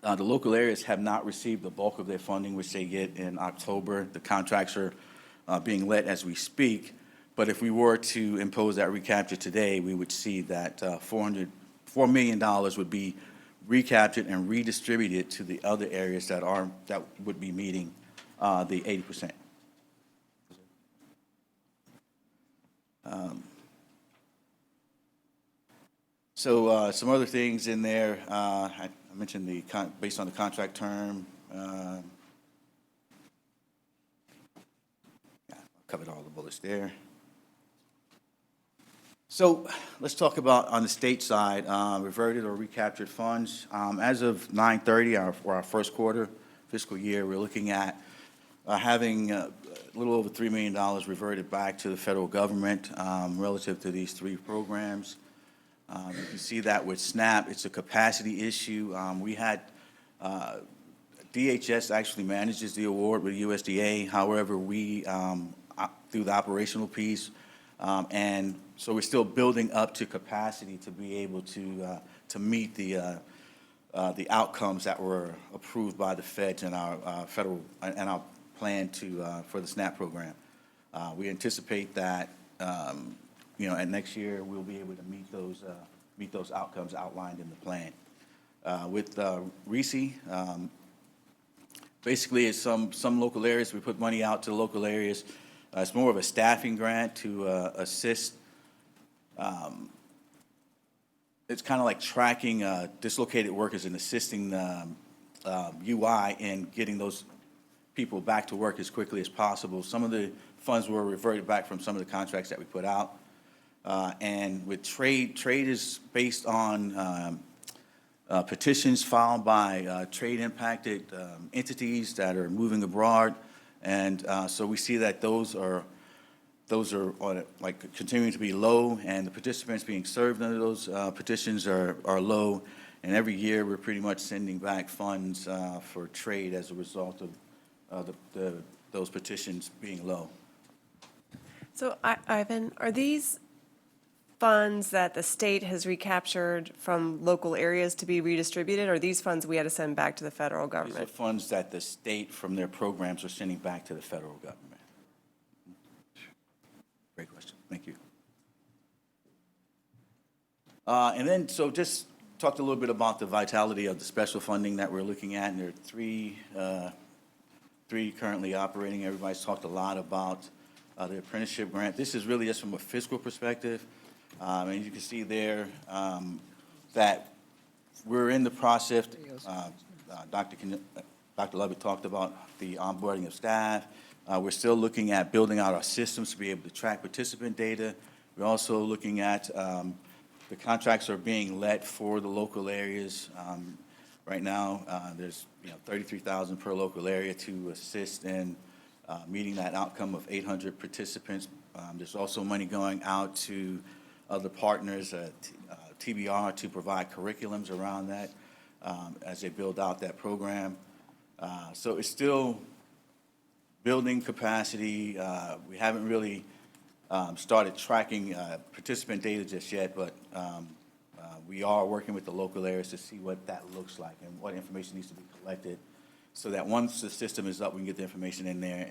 V: the local areas have not received the bulk of their funding, which they get in October. The contracts are being let as we speak. But if we were to impose that recapture today, we would see that $4 million would be recaptured and redistributed to the other areas that would be meeting the 80%. So some other things in there, I mentioned based on the contract term. I covered all the bullets there. So let's talk about on the state side, reverted or recaptured funds. As of 9/30, our first quarter fiscal year, we're looking at having a little over $3 million reverted back to the federal government relative to these 3 programs. You can see that with SNAP, it's a capacity issue. We had DHS actually manages the award with USDA. However, we through the operational piece, and so we're still building up to capacity to be able to meet the outcomes that were approved by the feds and our federal and our plan for the SNAP program. We anticipate that at next year, we'll be able to meet those outcomes outlined in the plan. With RESI, basically, it's some local areas, we put money out to local areas. It's more of a staffing grant to assist. It's kind of like tracking dislocated workers and assisting UI in getting those people back to work as quickly as possible. Some of the funds were reverted back from some of the contracts that we put out. And with trade is based on petitions filed by trade-impacted entities that are moving abroad. And so we see that those are continuing to be low, and the participants being served under those petitions are low. And every year, we're pretty much sending back funds for trade as a result of those petitions being low.
C: So, Ivan, are these funds that the state has recaptured from local areas to be redistributed, or are these funds we had to send back to the federal
V: These are
C: government?
V: funds that the state, from their programs, are sending back to the federal government. Great question. Thank you. And then, so just talked a little bit about the vitality of the special funding that we're looking at, and there are three currently operating. Everybody's talked a lot about the apprenticeship grant. This is really just from a fiscal perspective. And you can see there that we're in the process. Dr. Lovett talked about the onboarding of staff. We're still looking at building out our systems to be able to track participant data. We're also looking at the contracts are being let for the local areas. Right now, there's $33,000 per local area to assist in meeting that outcome of 800 participants. There's also money going out to other partners, TBR, to provide curriculums around that as they build out that program. So it's still building capacity. We haven't really started tracking participant data just yet, but we are working with the local areas to see what that looks like and what information needs to be collected, so that once the system is up, we can get the information in there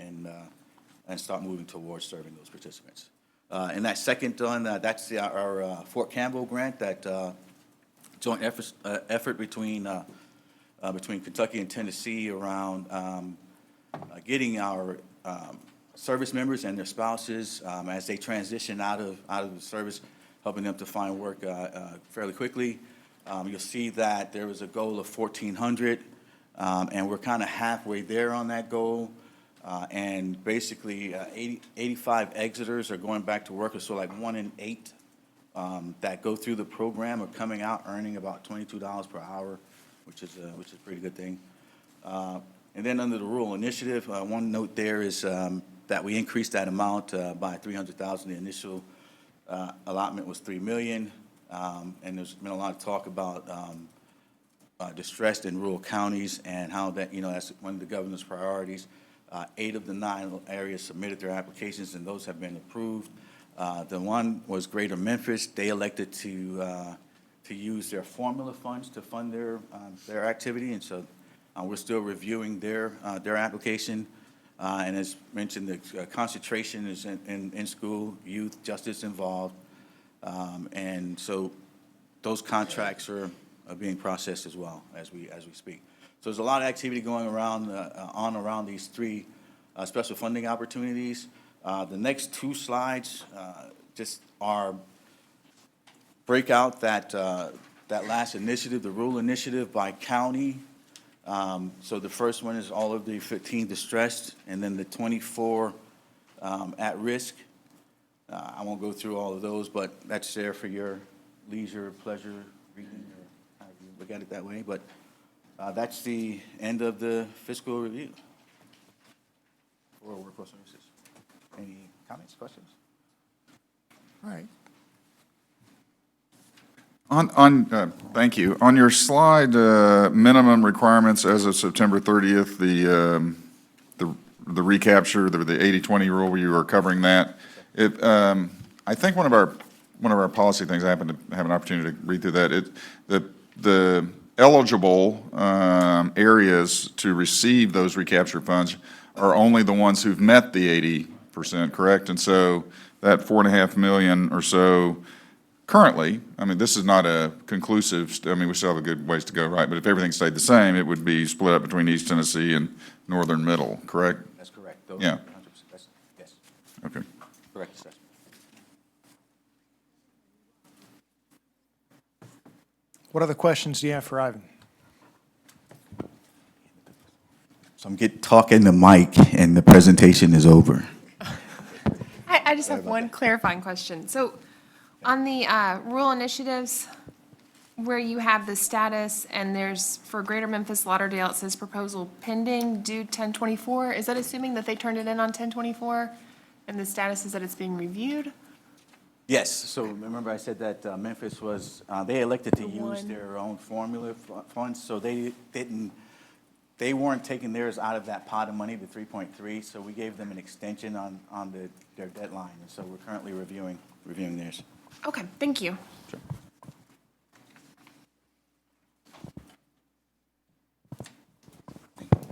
V: and start moving towards serving those participants. And that second one, that's our Fort Campbell grant, that joint effort between Kentucky and Tennessee around getting our service members and their spouses as they transition out of the service, helping them to find work fairly quickly. You'll see that there was a goal of 1,400, and we're kind of halfway there on that goal. And basically, 85 exiters are going back to work, so like 1 in 8 that go through the program are coming out earning about $22 per hour, which is a pretty good thing. And then under the rural initiative, one note there is that we increased that amount by $300,000. The initial allotment was $3 million, and there's been a lot of talk about distress in rural counties and how that, that's one of the governor's priorities. 8 of the 9 areas submitted their applications, and those have been approved. The one was Greater Memphis. They elected to use their formula funds to fund their activity, and so we're still reviewing their application. And as mentioned, the concentration is in school, youth, justice involved. And so those contracts are being processed as well as we speak. So there's a lot of activity going around around these 3 special funding opportunities. The next 2 slides just are break out that last initiative, the rural initiative, by county. So the first one is all of the 15 distressed, and then the 24 at risk. I won't go through all of those, but that's there for your leisure, pleasure, reading, or however you look at it that way. But that's the end of the fiscal review for workforce services. Any comments, questions?
B: All right.
A: Thank you. On your slide, minimum requirements as of September 30th, the recapture, the 80-20 rule, you were covering that. I think one of our policy things, I happened to have an opportunity to read through that. The eligible areas to receive those recapture funds are only the ones who've met the 80%, correct? And so that 4.5 million or so currently, I mean, this is not a conclusive, I mean, we still have a good ways to go, right? But if everything stayed the same, it would be split up between East Tennessee and Northern Middle, correct?
V: That's correct. Those
A: Yeah.
V: are 100%. Yes,
A: Okay.
V: correct assessment.
B: What other questions do you have for Ivan?
V: So I'm talking the mic and the presentation is over.
P: I just have one clarifying question. So on the rural initiatives, where you have the status and there's, for Greater Memphis Lauderdale, it says proposal pending due 10/24, is that assuming that they turned it in on 10/24? And the status is that it's being reviewed?
V: Yes, so remember I said that Memphis was, they elected to use their own formula funds, so they weren't taking theirs out of that pot of money, the 3.3, so we gave them an extension on their deadline, and so we're currently reviewing theirs.
P: Okay, thank you.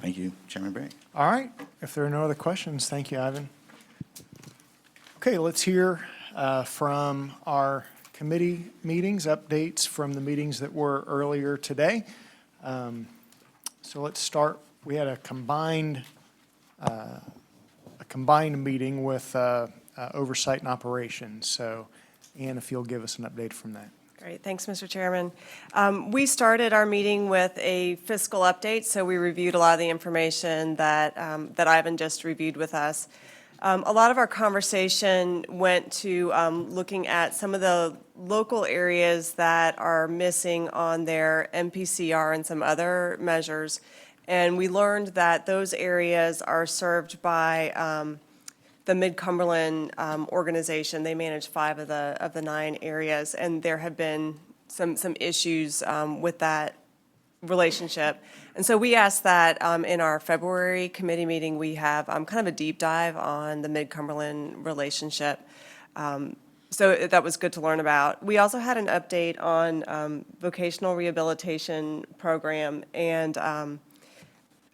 V: Thank you, Chairman Bragg.
B: All right, if there are no other questions, thank you, Ivan. Okay, let's hear from our committee meetings, updates from the meetings that were earlier today. So let's start, we had a combined meeting with oversight and operations. So Ann, if you'll give us an update from that.
C: Great, thanks, Mr. Chairman. We started our meeting with a fiscal update, so we reviewed a lot of the information that Ivan just reviewed with us. A lot of our conversation went to looking at some of the local areas that are missing on their MPCR and some other measures. And we learned that those areas are served by the Mid-Cumberland organization. They manage 5 of the 9 areas, and there have been some issues with that relationship. And so we asked that in our February committee meeting, we have kind of a deep dive on the Mid-Cumberland relationship. So that was good to learn about. We also had an update on vocational rehabilitation program, and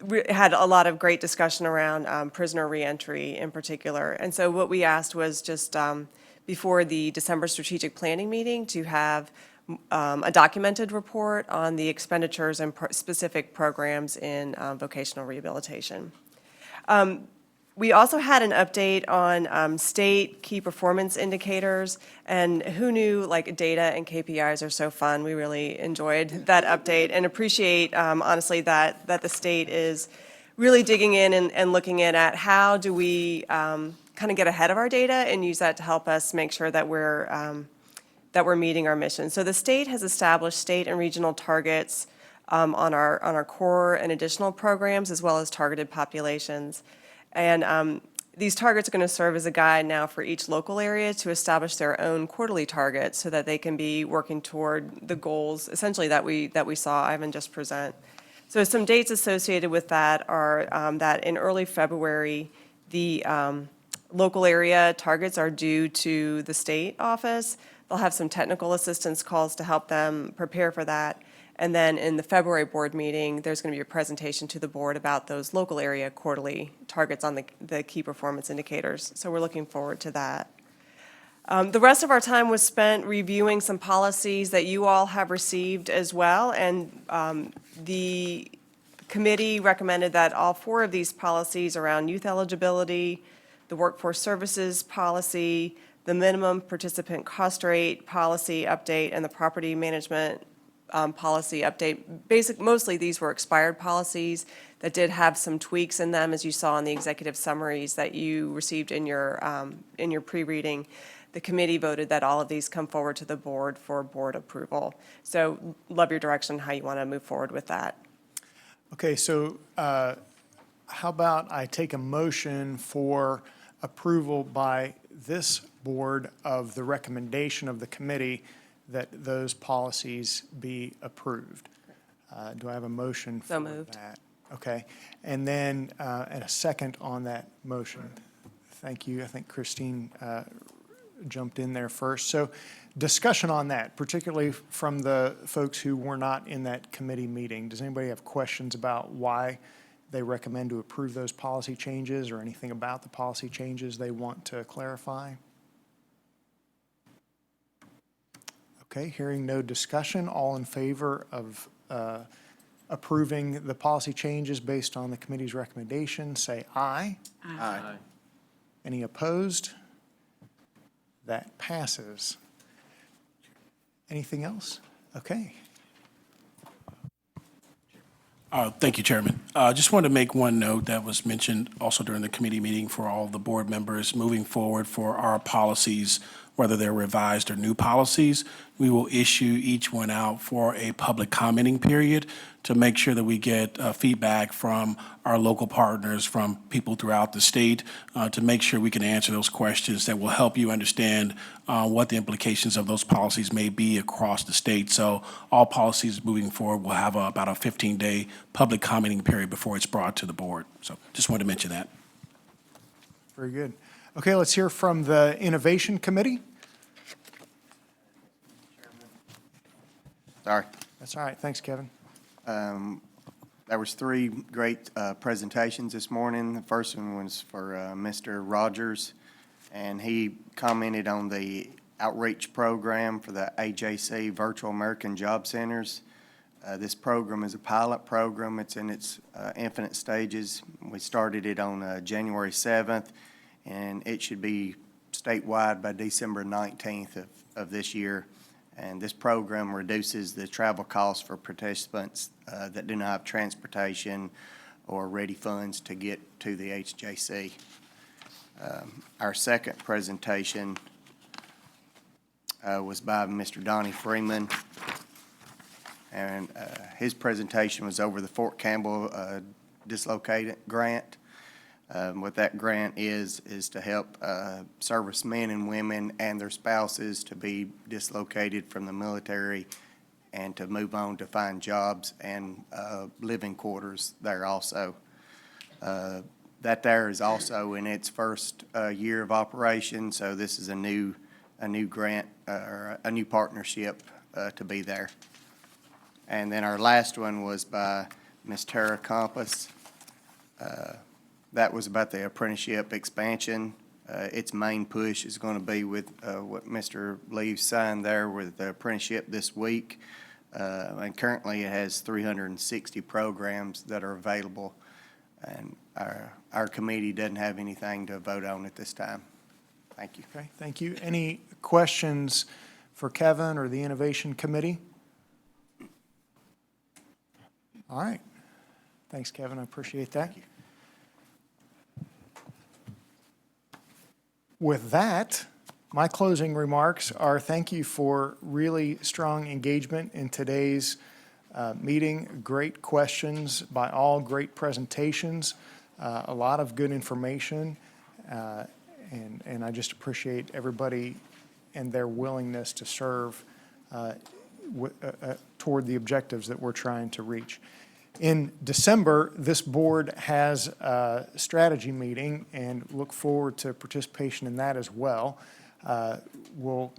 C: we had a lot of great discussion around prisoner reentry in particular. And so what we asked was just before the December strategic planning meeting to have a documented report on the expenditures and specific programs in vocational rehabilitation. We also had an update on state key performance indicators, and who knew like data and KPIs are so fun. We really enjoyed that update and appreciate honestly that the state is really digging in and looking at how do we kind of get ahead of our data and use that to help us make sure that we're meeting our mission. So the state has established state and regional targets on our core and additional programs as well as targeted populations. And these targets are going to serve as a guide now for each local area to establish their own quarterly targets so that they can be working toward the goals essentially that we saw Ivan just present. So some dates associated with that are that in early February, the local area targets are due to the state office. They'll have some technical assistance calls to help them prepare for that. And then in the February board meeting, there's going to be a presentation to the board about those local area quarterly targets on the key performance indicators. So we're looking forward to that. The rest of our time was spent reviewing some policies that you all have received as well. And the committee recommended that all 4 of these policies around youth eligibility, the workforce services policy, the minimum participant cost rate policy update, and the property management policy update. Mostly these were expired policies that did have some tweaks in them, as you saw in the executive summaries that you received in your pre-reading. The committee voted that all of these come forward to the board for board approval. So love your direction, how you want to move forward with that.
B: Okay, so how about I take a motion for approval by this board of the recommendation of the committee that those policies be approved. Do I have a motion for that?
C: So moved.
B: Okay, and then and a second on that motion. Thank you. I think Christine jumped in there first. So discussion on that, particularly from the folks who were not in that committee meeting. Does anybody have questions about why they recommend to approve those policy changes or anything about the policy changes they want to clarify? Okay, hearing no discussion, all in favor of approving the policy changes based on the committee's recommendation, say aye.
V: Aye.
B: Any opposed? That passes. Anything else? Okay.
H: Thank you, Chairman. Just wanted to make one note that was mentioned also during the committee meeting for all the board members moving forward for our policies, whether they're revised or new policies. We will issue each one out for a public commenting period to make sure that we get feedback from our local partners, from people throughout the state, to make sure we can answer those questions that will help you understand what the implications of those policies may be across the state. So all policies moving forward will have about a 15-day public commenting period before it's brought to the board. So just wanted to mention that.
B: Very good. Okay, let's hear from the Innovation Committee.
K: Sorry.
B: That's all right. Thanks, Kevin.
K: There was three great presentations this morning. The first one was for Mr. Rogers, and he commented on the outreach program for the AJC Virtual American Job Centers. This program is a pilot program. It's in its infinite stages. We started it on January 7th, and it should be statewide by December 19th of this year. And this program reduces the travel costs for participants that do not have transportation or ready funds to get to the HJC. Our second presentation was by Mr. Donnie Freeman, and his presentation was over the Fort Campbell Dislocated Grant. What that grant is to help servicemen and women and their spouses to be dislocated from the military and to move on to find jobs and living quarters there also. That there is also in its first year of operation, so this is a new grant or a new partnership to be there. And then our last one was by Ms. Tara Compass. That was about the apprenticeship expansion. Its main push is going to be with what Mr. Leaves signed there with the apprenticeship this week. And currently it has 360 programs that are available. And our committee doesn't have anything to vote on at this time. Thank you.
B: Okay, thank you. Any questions for Kevin or the Innovation Committee? All right. Thanks, Kevin. I appreciate that. With that, my closing remarks are thank you for really strong engagement in today's meeting. Great questions by all, great presentations, a lot of good information, and I just appreciate everybody and their willingness to serve toward the objectives that we're trying to reach. In December, this board has a strategy meeting and look forward to participation in that as well. We'll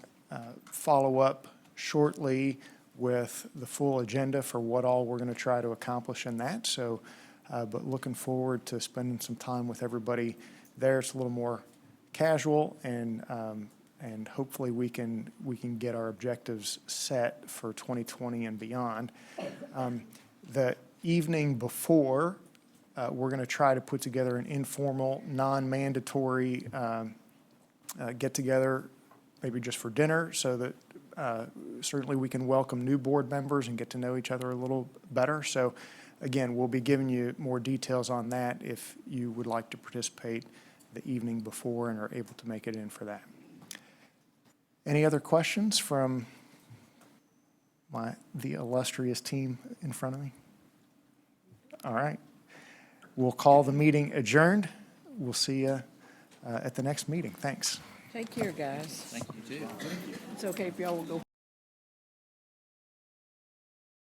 B: follow up shortly with the full agenda for what all we're going to try to accomplish in that. So, but looking forward to spending some time with everybody there. It's a little more casual, and hopefully we can get our objectives set for 2020 and beyond. The evening before, we're going to try to put together an informal, non-mandatory get-together, maybe just for dinner, so that certainly we can welcome new board members and get to know each other a little better. So again, we'll be giving you more details on that if you would like to participate the evening before and are able to make it in for that. Any other questions from the illustrious team in front of me? All right. We'll call the meeting adjourned. We'll see you at the next meeting. Thanks.
E: Take care, guys.
Q: Thank you, too.
E: It's okay if y'all will go.